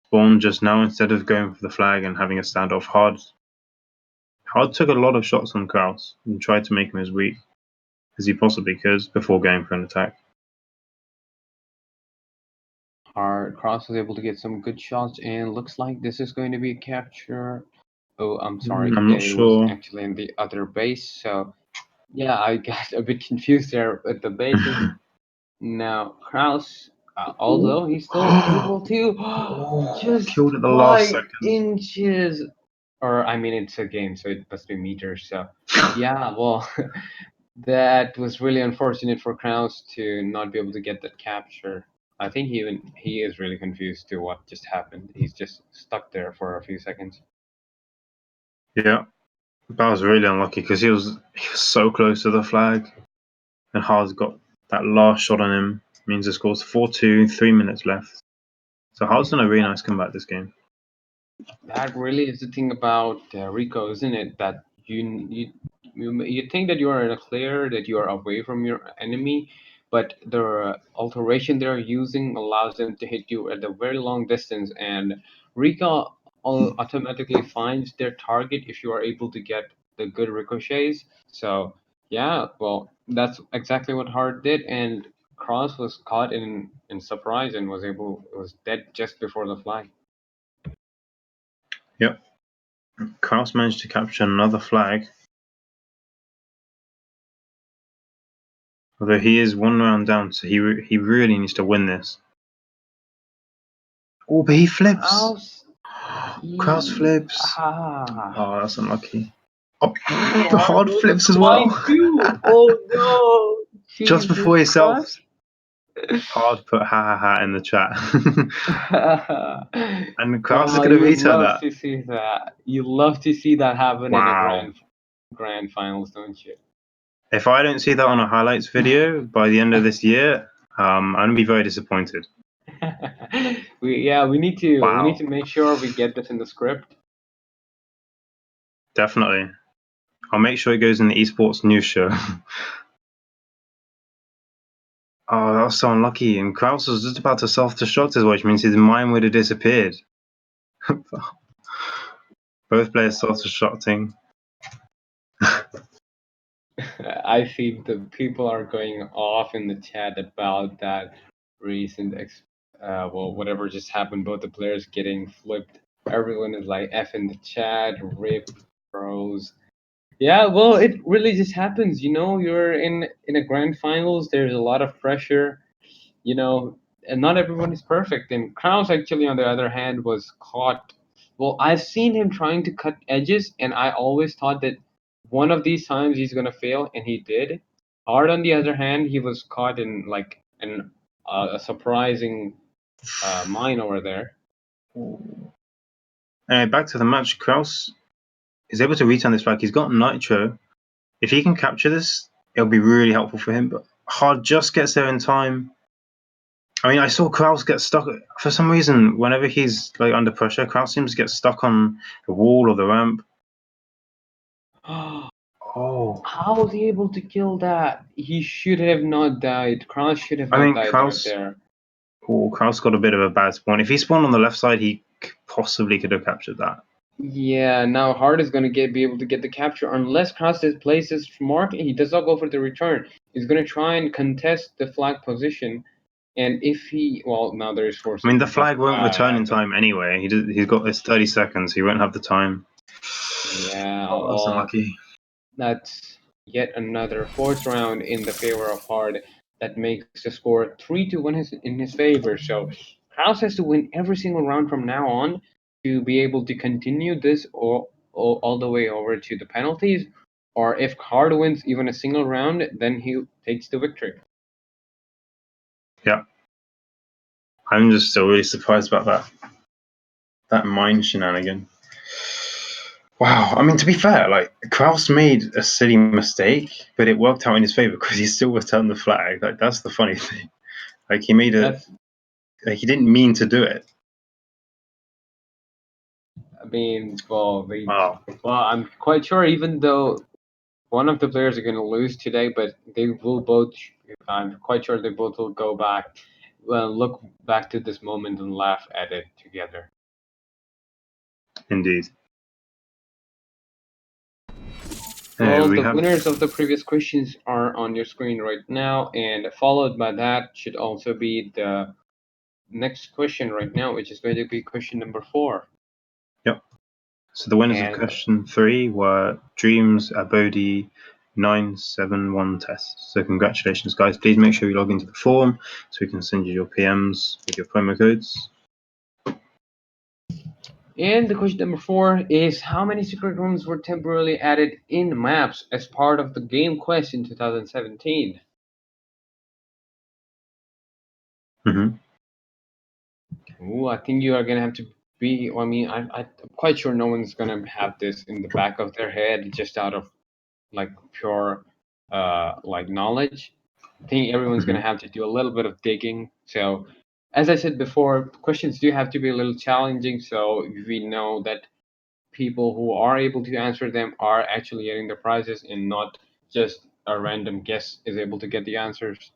spawned just now, instead of going for the flag and having a standoff, Hard took a lot of shots on Krause and tried to make him as weak as he possibly could before going for an attack. Hart Kraus was able to get some good shots, and looks like this is going to be a capture. Oh, I'm sorry, I'm not it was sure. actually in the other base. So yeah, I got a bit confused there with the bases. Now, Kraus, although he's still able to just Killed at the last 5 second. inches, or I mean, it's a game, so it must be meters. So, yeah, well, that was really unfortunate for Kraus to not be able to get that capture. I think he is really confused to what just happened. He's just stuck there for a few seconds. Yeah, that was really unlucky because he was so close to the flag, and Hard's got that last shot on him. Means the score's 4-2, 3 minutes left. So Hard's done a really nice comeback this game. That really is the thing about Rico, isn't it? That you think that you are in a clear, that you are away from your enemy, but the alteration they're using allows them to hit you at a very long distance, and Rico automatically finds their target if you are able to get the good ricochets. So yeah, well, that's exactly what Hart did, and Cross was caught in surprise and was dead just before the flag. Yep. Krause managed to capture another flag. Although he is 1 round down, so he really needs to win this. Oh, but he flips. Kraus, Krause flips. ah, Oh, that's unlucky. Oh, Hard Hard goes to flips the as line well. too. Oh no, Just before Jesus he self. Christ. Hard put ha ha ha in the chat. And Krause is Wow, going to you veto love that. to see that. You love to see that happen in a Wow. grand finals, don't you? If I don't see that on a highlights video by the end of this year, I'm going to be very disappointed. We need Wow. to make sure we get this in the script. Definitely. I'll make sure it goes in the eSports news show. Oh, that was so unlucky. And Krause was just about to self-destruct as well, which means his mine would have disappeared. Both players self-destructing. I see the people are going off in the chat about that recent, well, whatever just happened. Both the players getting flipped. Everyone is like F in the chat, rip, pros. Yeah, well, it really just happens. You're in a grand finals. There's a lot of pressure. And not everyone is perfect. And Kraus, actually, on the other hand, was caught. Well, I've seen him trying to cut edges, and I always thought that one of these times he's gonna fail, and he did. Hard, on the other hand, he was caught in like a surprising mine over there. Anyway, back to the match. Krause is able to return this flag. He's got Nitro, If he can capture this, it'll be really helpful for him. But Hard just gets there in time. I mean, I saw Krause get stuck for some reason. Whenever he's like under pressure, Krause seems to get stuck on the wall or the ramp. Oh, How was he able to kill that? He should have not died. Krause should have I not mean, died right there. Krause got a bit of a bad spawn. If he spawned on the left side, he possibly could have captured that. Yeah, now Hard is going to be able to get the capture unless Krause places mark. He does not go for the return. He's going to try and contest the flag position. And if he, well, now there's 4 I mean, the seconds flag won't return in left. time anyway. He's got this 30 seconds. He won't have the time. Yeah, Oh, that's well, unlucky. that's yet another fourth round in the favor of Hard that makes the score 3-1 in his favor. So Krause has to win every single round from now on to be able to continue this all the way over to the penalties. Or if Hard wins even a single round, then he takes the victory. Yeah. I'm just still really surprised about that mine shenanigan. Wow. I mean, to be fair, like Krause made a silly mistake, but it worked out in his favor because he still returned the flag. Like that's the funny thing. Like he made he didn't mean to do it. I mean, well, Wow. I'm quite sure even though one of the players are going to lose today, but they will both. I'm quite sure they both will go back, look back to this moment and laugh at it together. Indeed. Well, We the have winners of the previous questions are on your screen right now, and followed by that should also be the next question right now, which is going to be question number 4. Yep. So the winners of And question 3 were Dreams Abodi 971 test. So congratulations, guys. Please make sure you log into the forum so we can send you your PMs with your promo codes. And the question number 4 is how many secret rooms were temporarily added in maps as part of the game quest in 2017? Mm-hmm. Ooh, I think you are gonna have to be. I mean, I'm quite sure no one's gonna have this in the back of their head just out of like pure like knowledge. I think everyone's gonna have to do a little bit of digging. So, as I said before, questions do have to be a little challenging. So we know that people who are able to answer them are actually getting the prizes, and not just a random guess is able to get the answers.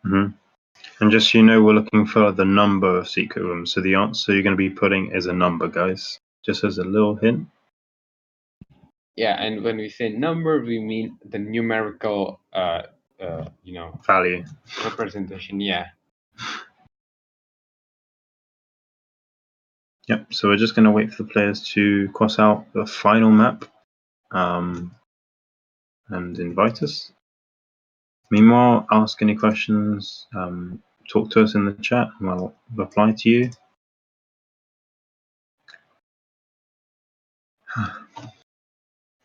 Mm-hmm. And just so you know, we're looking for the number of secret rooms. So the answer you're going to be putting is a number, guys. Just as a little hint. Yeah, and when we say number, we mean the numerical, Value. representation. Yeah. Yep. So we're just going to wait for the players to cross out the final map and invite us. Meanwhile, ask any questions. Talk to us in the chat, and we'll reply to you.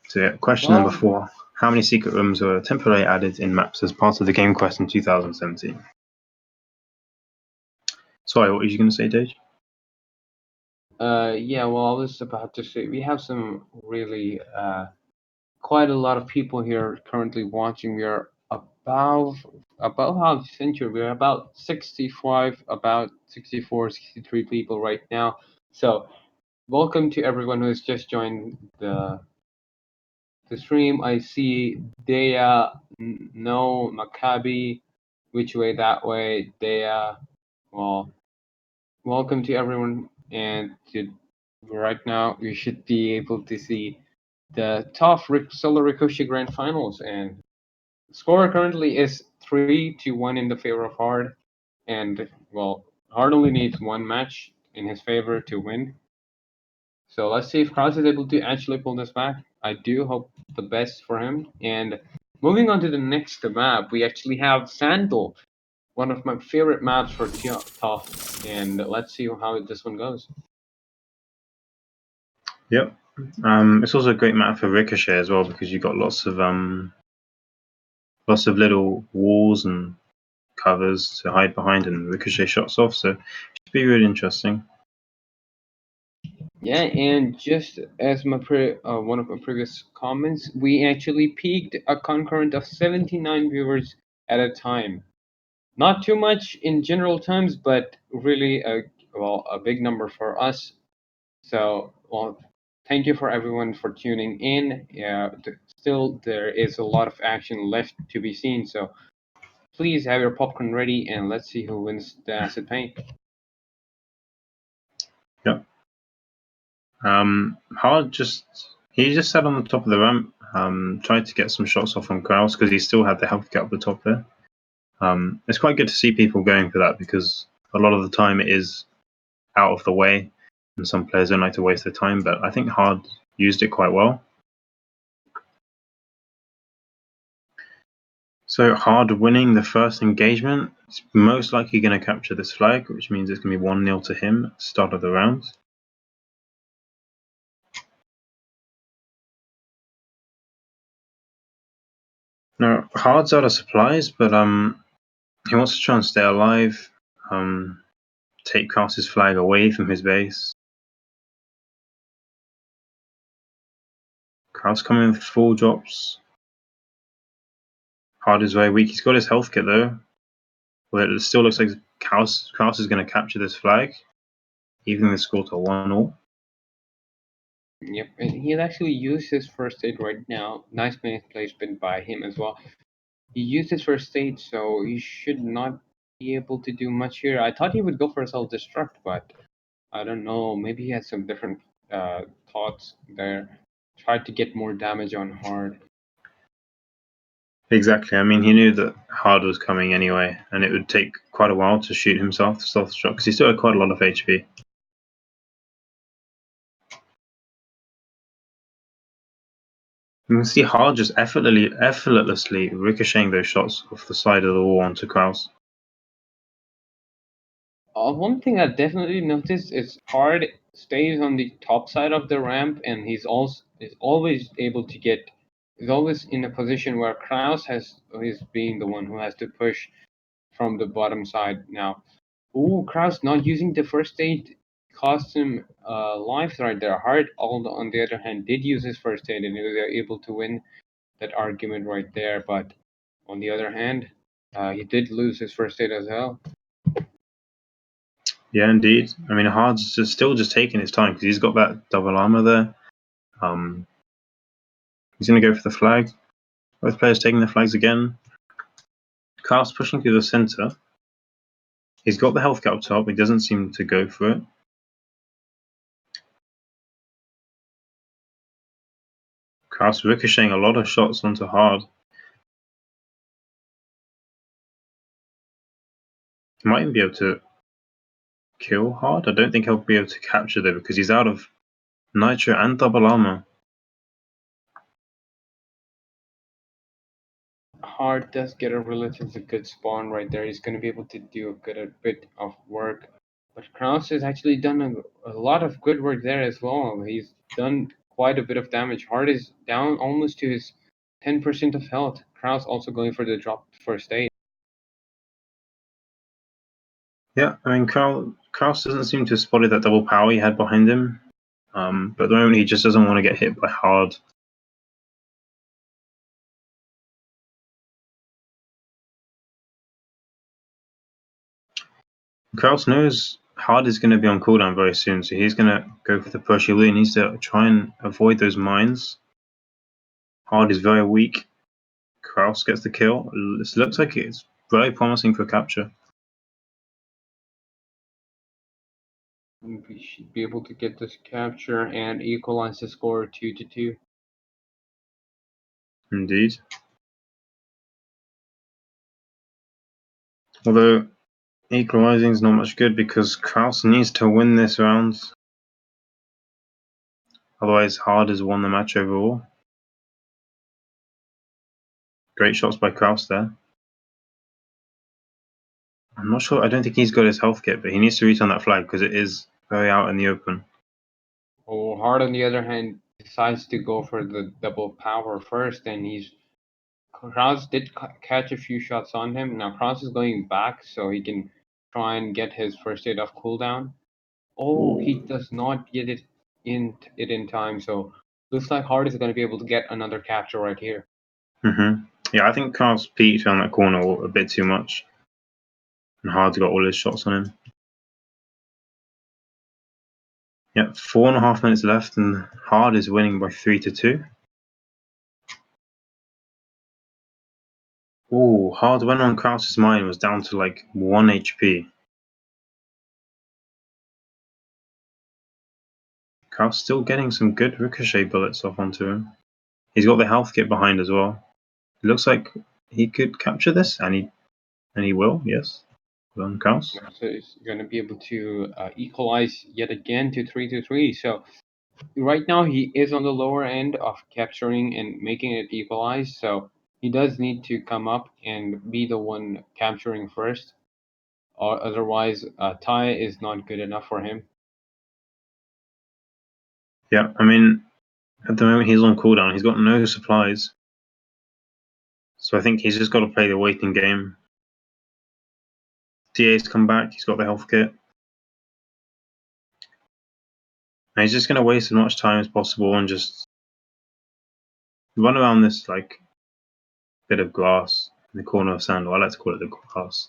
So yeah, question number 4. How many secret rooms were temporarily added in maps as part of the game quest in 2017? Sorry, what were you going to say, Dave? Yeah. Well, I was about to say we have some really quite a lot of people here currently watching. We are about half a century. We're about 65, about 64, 63 people right now. So welcome to everyone who has just joined the stream. I see Dea, No, Maccabi, which way, that way, Dea. Well, welcome to everyone, and right now you should be able to see the TOF Solo Ricochet Grand Finals, and the score currently is 3-1 in the favor of Hard, and well, Hard only needs one match in his favor to win. So let's see if Krause is able to actually pull this back. I do hope the best for him. And moving on to the next map, we actually have Sandal, one of my favorite maps for TOF. And let's see how this one goes. Yep. It's also a great map for Ricochet as well because you've got lots of little walls and covers to hide behind and Ricochet shots off. So it should be really interesting. Yeah, and just as one of my previous comments, we actually peaked a concurrent of 79 viewers at a time. Not too much in general terms, but really a big number for us. So, well, thank you for everyone for tuning in. Yeah, still there is a lot of action left to be seen. So please have your popcorn ready, and let's see who wins the acid paint. Yeah. Hard he just sat on the top of the ramp, tried to get some shots off on Krause because he still had the health cap up the top there. It's quite good to see people going for that because a lot of the time it is out of the way, and some players don't like to waste their time. But I think Hard used it quite well. So Hard winning the first engagement is most likely going to capture this flag, which means it's going to be 1-0 to him at the start of the round. Now Hard's out of supplies, but he wants to try and stay alive. Take Krause's flag away from his base. Krause coming with full drops. Hard is very weak. He's got his health kit though. But it still looks like Krause is going to capture this flag, even the score to 1-0. Yep, and he'll actually use his first aid right now. Nice placement by him as well. He used his first aid, so he should not be able to do much here. I thought he would go for a self-destruct, but I don't know. Maybe he has some different thoughts there. Tried to get more damage on Hard. Exactly. I mean, he knew that Hard was coming anyway, and it would take quite a while to shoot himself to self-destruct because he still had quite a lot of HP. You can see Hard just effortlessly ricocheting those shots off the side of the wall onto Krause. One thing I definitely noticed is Hard stays on the top side of the ramp, and is always able to get. Is always in a position where Krause is being the one who has to push from the bottom side now. Ooh, Krause not using the first aid cost him life right there. Hard, on the other hand, did use his first aid and he was able to win that argument right there. But on the other hand, he did lose his first aid as well. Yeah, indeed. I mean, Hard's still just taking his time because he's got that double armor there. He's going to go for the flag. Both players taking the flags again. Krause pushing through the center. He's got the health cap up top. He doesn't seem to go for it. Krause ricocheting a lot of shots onto Hard. He might even be able to kill Hard. I don't think he'll be able to capture though because he's out of nitro and double armor. Hard does get a relatively good spawn right there. He's going to be able to do a bit of work. But Krause has actually done a lot of good work there as well. He's done quite a bit of damage. Hard is down almost to his 10% of health. Krause also going for the drop first aid. Yeah, I mean, Krause doesn't seem to have spotted that double power he had behind him. But at the moment, he just doesn't want to get hit by Hard. Krause knows Hard is going to be on cooldown very soon, so he's going to go for the push. He really needs to try and avoid those mines. Hard is very weak. Krause gets the kill. This looks like it's very promising for capture. We should be able to get this capture and equalize the score 2-2. Indeed. Although equalizing is not much good because Krause needs to win this round. Otherwise, Hard has won the match overall. Great shots by Krause there. I'm not sure. I don't think he's got his health kit, but he needs to reach on that flag because it is very out in the open. Oh, Hard on the other hand decides to go for the double power first, and Krause did catch a few shots on him. Now Krause is going back so he can try and get his first aid off cooldown. Oh, he does not get it in time. So looks like Hard is going to be able to get another capture right here. Yeah, I think Krause peaked around that corner a bit too much, and Hard's got all his shots on him. Yeah, 4.5 minutes left, and Hard is winning by 3-2. Oh, Hard went on Krause's mine, was down to like 1 HP. Krause still getting some good Ricochet bullets off onto him. He's got the health kit behind as well. It looks like he could capture this, and he will, yes. Well done, Krause. So he's going to be able to equalize yet again to 3-3. So right now he is on the lower end of capturing and making it equalize. So he does need to come up and be the one capturing first, or otherwise tie is not good enough for him. Yeah, I mean, at the moment he's on cooldown. He's got no supplies. So I think he's just got to play the waiting game. DA's come back. He's got the health kit. And he's just going to waste as much time as possible and just run around this like bit of grass in the corner of sand. Or I like to call it the grass.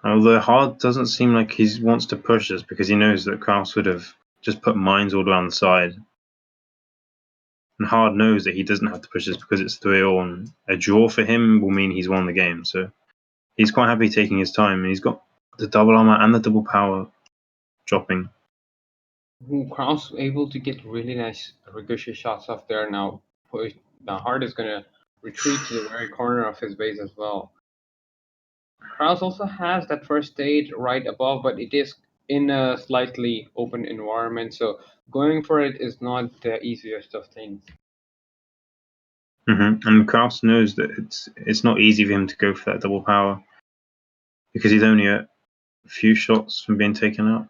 Although Hard doesn't seem like he wants to push us because he knows that Krause would have just put mines all around the side. And Hard knows that he doesn't have to push us because it's 3-all, and a draw for him will mean he's won the game. So he's quite happy taking his time, and he's got the double armor and the double power dropping. Krause able to get really nice Ricochet shots off there. Now Hard is going to retreat to the very corner of his base as well. Krause also has that first aid right above, but it is in a slightly open environment, so going for it is not the easiest of things. And Krause knows that it's not easy for him to go for that double power because he's only a few shots from being taken out.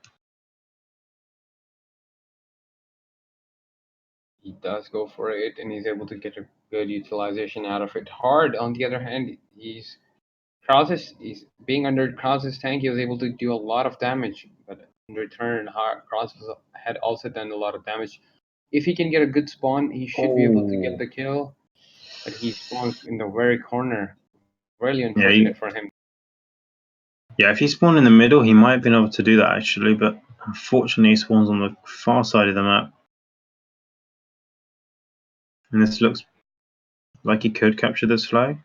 He does go for it, and he's able to get a good utilization out of it. Hard, on the other hand, he's being under Krause's tank. He was able to do a lot of damage, but in return, Krause had also done a lot of damage. If he can get a good spawn, he should be able to get the kill, but he spawns in the very corner. Really unfortunate for him. Yeah, if he spawned in the middle, he might have been able to do that actually, but unfortunately, he spawns on the far side of the map. And this looks like he could capture this flag.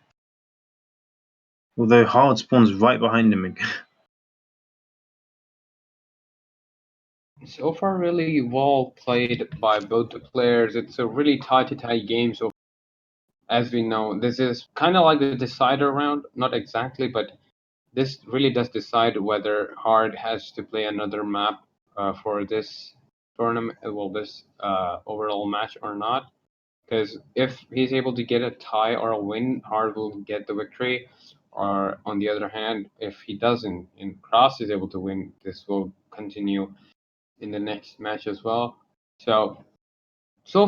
Although Hard spawns right behind him again. So far, really well played by both the players. It's a really tight game. So, as we know, this is kind of like the decider round. Not exactly, but this really does decide whether Hard has to play another map for this tournament, this overall match or not. Because if he's able to get a tie or a win, Hard will get the victory. Or on the other hand, if he doesn't and Krause is able to win, this will continue in the next match as well. So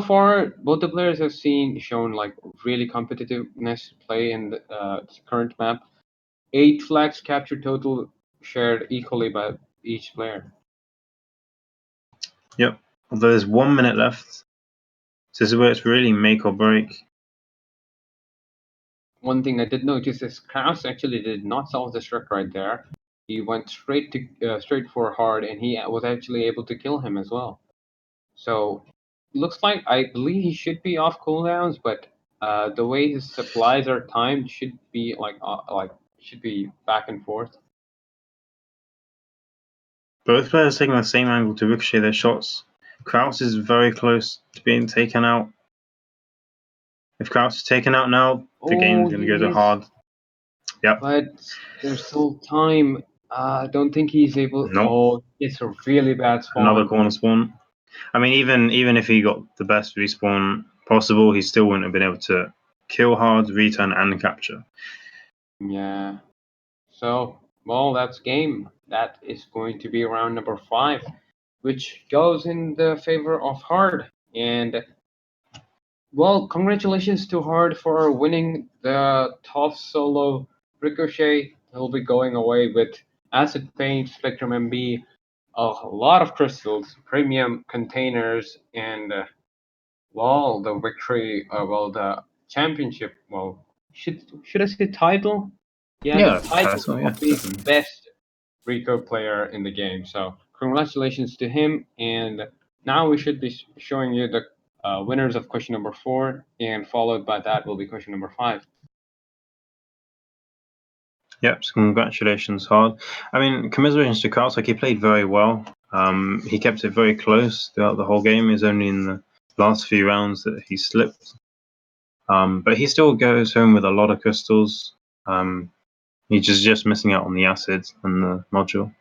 far, both the players have shown like really competitiveness play in the current map. 8 flags captured total, shared equally by each player. Yep. Although there's 1 minute left. So this is where it's really make or break. One thing I did notice is Krause actually did not self-destruct right there. He went straight for Hard, and he was actually able to kill him as well. So looks like I believe he should be off cooldowns, but the way his supplies are timed should be should be back and forth. Both players taking the same angle to ricochet their shots. Krause is very close to being taken out. If Krause is taken out now, the game's going to go to Hard. Yep. But there's still time. I don't think he's able. Nope. Oh, it's a really bad spawn. Another corner spawn. I mean, even if he got the best respawn possible, he still wouldn't have been able to kill Hard, return, and capture. Yeah. So, well, that's game. That is going to be round number 5, which goes in the favor of Hard. And, well, congratulations to Hard for winning the TOF solo Ricochet. He'll be going away with acid paint, Spectrum MB, a lot of crystals, premium containers, and well, the victory, the championship. Well, should I say title? Yeah, the Yeah, title title, yeah, of being definitely. best Rico player in the game. So congratulations to him. And now we should be showing you the winners of question number 4, and followed by that will be question number 5. Yep, so congratulations, Hard. I mean, commiserations to Krause. Like, he played very well. He kept it very close throughout the whole game. It was only in the last few rounds that he slipped. But he still goes home with a lot of crystals. He's just missing out on the acid and the module.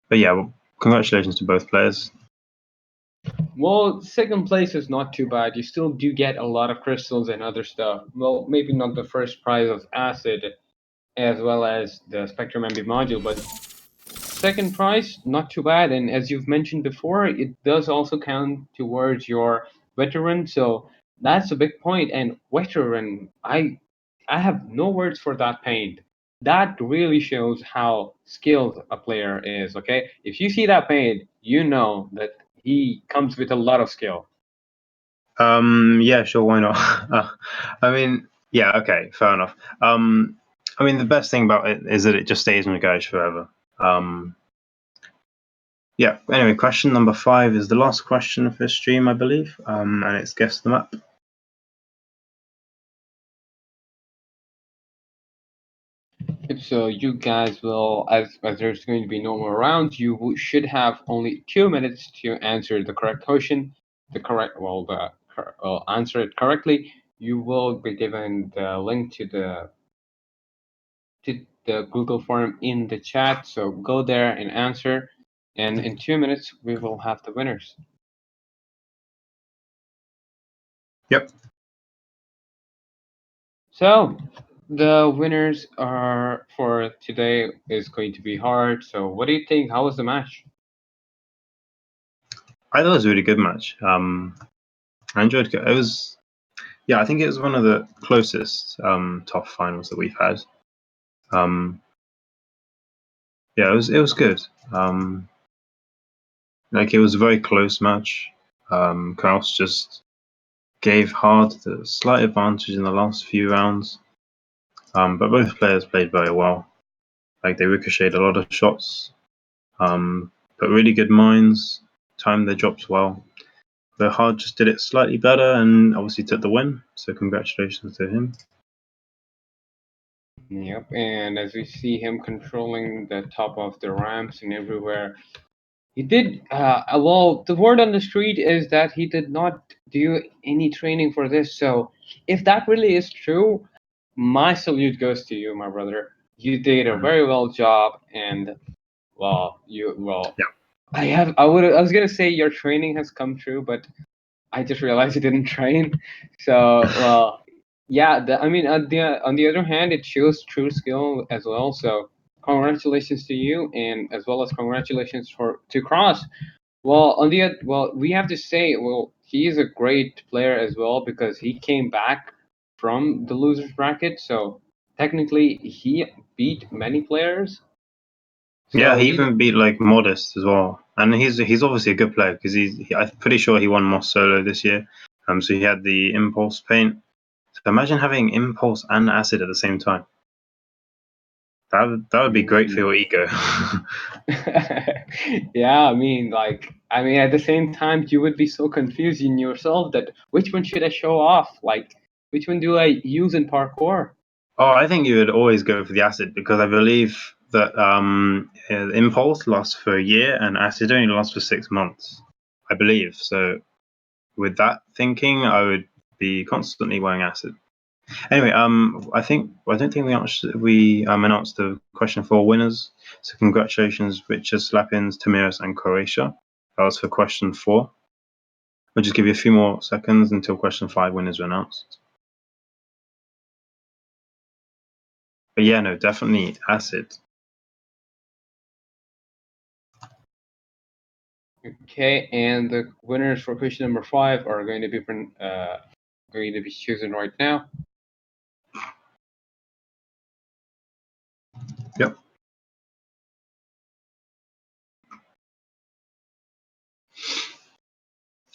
But yeah, well, congratulations to both players. Well, second place is not too bad. You still do get a lot of crystals and other stuff. Well, maybe not the first prize of acid as well as the Spectrum MB module, but second prize, not too bad. And as you've mentioned before, it does also count towards your veteran. So that's a big point. And veteran, I have no words for that paint. That really shows how skilled a player is. Okay, if you see that paint, you know that he comes with a lot of skill. Yeah, sure, why not? I mean, yeah, okay, fair enough. I mean, the best thing about it is that it just stays in the garage forever. Yeah, anyway, question number 5 is the last question of this stream, I believe, and it's guess the map. So you guys will, as there's going to be no more rounds, you should have only 2 minutes to answer the correct question. Answer it correctly. You will be given the link to the Google form in the chat. So go there and answer. And in 2 minutes, we will have the winners. Yep. So the winners are for today is going to be hard. So what do you think? How was the match? I thought it was a really good match. I enjoyed it. It was, yeah, I think it was one of the closest TOF finals that we've had. Yeah, it was good. Like, it was a very close match. Krause just gave Hard the slight advantage in the last few rounds. But both players played very well. Like, they ricocheted a lot of shots, put really good mines, timed their drops well. But Hard just did it slightly better and obviously took the win. So congratulations to him. Yep, and as we see him controlling the top of the ramps and everywhere, he did. Well, the word on the street is that he did not do any training for this. So, if that really is true, my salute goes to you, my brother. You did a very well job, and Yeah. I was gonna say your training has come true, but I just realized you didn't train. So, well, yeah. I mean, on the other hand, it shows true skill as well. So, congratulations to you, and as well as congratulations to Cross. Well, we have to say, well, he is a great player as well because he came back from the losers bracket. So technically, he beat many players. Yeah, So he he even beat like Modest as well, and he's obviously a good player because I'm pretty sure he won Moss solo this year. So he had the Impulse paint. So imagine having Impulse and Acid at the same time. That would be great for your ego. yeah, I mean, at the same time, you would be so confused in yourself that which one should I show off? Like, which one do I use in parkour? Oh, I think you would always go for the Acid because I believe that Impulse lasts for a year and Acid only lasts for 6 months. I believe so. With that thinking, I would be constantly wearing Acid. Anyway, I don't think we announced the question 4 winners. So congratulations, Richard, Slappins, Tamiris, and Croatia. That was for question 4. We'll just give you a few more seconds until question 5 winners are announced. But yeah, no, definitely Acid. Okay, and the winners for question number 5 are going to be chosen right now. Yep.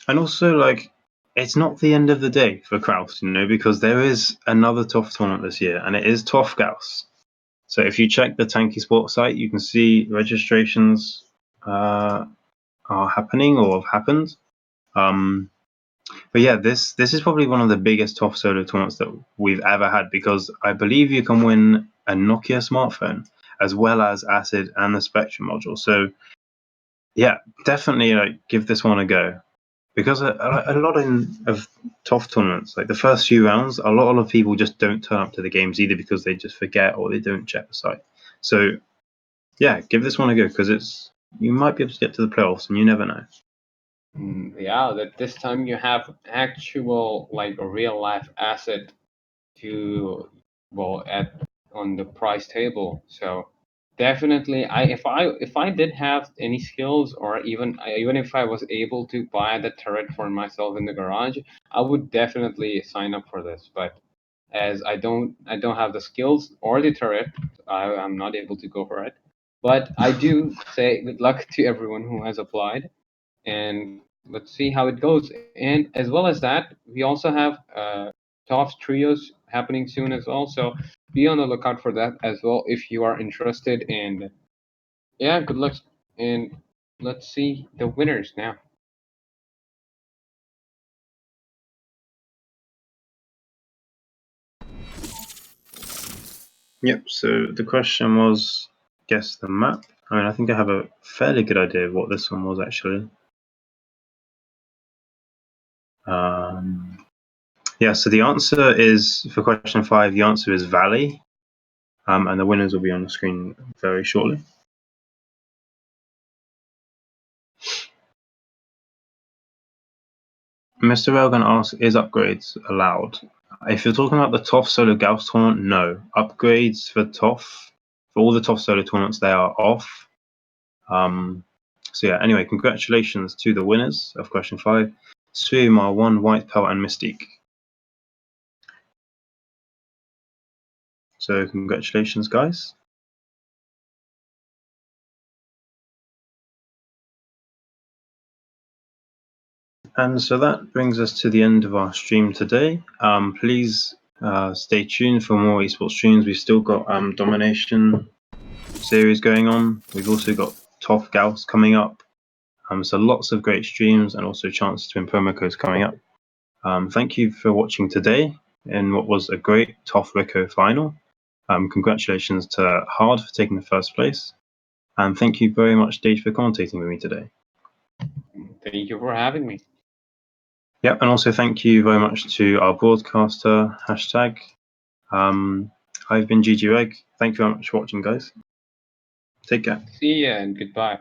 And also, like, it's not the end of the day for Krause, because there is another TOF tournament this year, and it is TOF Gauss. So if you check the Tanki Sports site, you can see registrations are happening or have happened. But yeah, this is probably one of the biggest TOF solo tournaments that we've ever had, because I believe you can win a Nokia smartphone as well as Acid and the Spectrum module. So yeah, definitely give this one a go, because a lot of TOF tournaments, like the first few rounds, a lot of people just don't turn up to the games, either because they just forget or they don't check the site. So yeah, give this one a go, because you might be able to get to the playoffs, and you never know. Yeah, that this time you have actual like a real life asset to on the price table. So definitely, if I did have any skills, or even if I was able to buy the turret for myself in the garage, I would definitely sign up for this. But as I don't have the skills or the turret, I'm not able to go for it. But I do say good luck to everyone who has applied, and let's see how it goes. And as well as that, we also have TOF trios happening soon as well. So be on the lookout for that as well if you are interested. And yeah, good luck. And let's see the winners now. Yep. So the question was, guess the map. I mean, I think I have a fairly good idea of what this one was actually. Yeah. So the answer is, for question 5, the answer is Valley, and the winners will be on the screen very shortly. Mr. Railgun asks, is upgrades allowed? If you're talking about the TOF Solo Gauss tournament, no. Upgrades for TOF, for all the TOF Solo tournaments, they are off. So yeah, anyway, congratulations to the winners of question 5, Suimar 1, White Pearl, and Mystique. So congratulations, guys. And so that brings us to the end of our stream today. Please stay tuned for more esports streams. We've still got Domination series going on. We've also got TOF Gauss coming up. So lots of great streams, and also chances to win promo codes coming up. Thank you for watching today in what was a great TOF Rico final. Congratulations to Hard for taking the first place. And thank you very much, Dave, for commentating with me today. Thank you for having me. Yep, and also thank you very much to our broadcaster, hashtag. I've been GG Reg. Thank you very much for watching, guys. Take care. See ya and goodbye.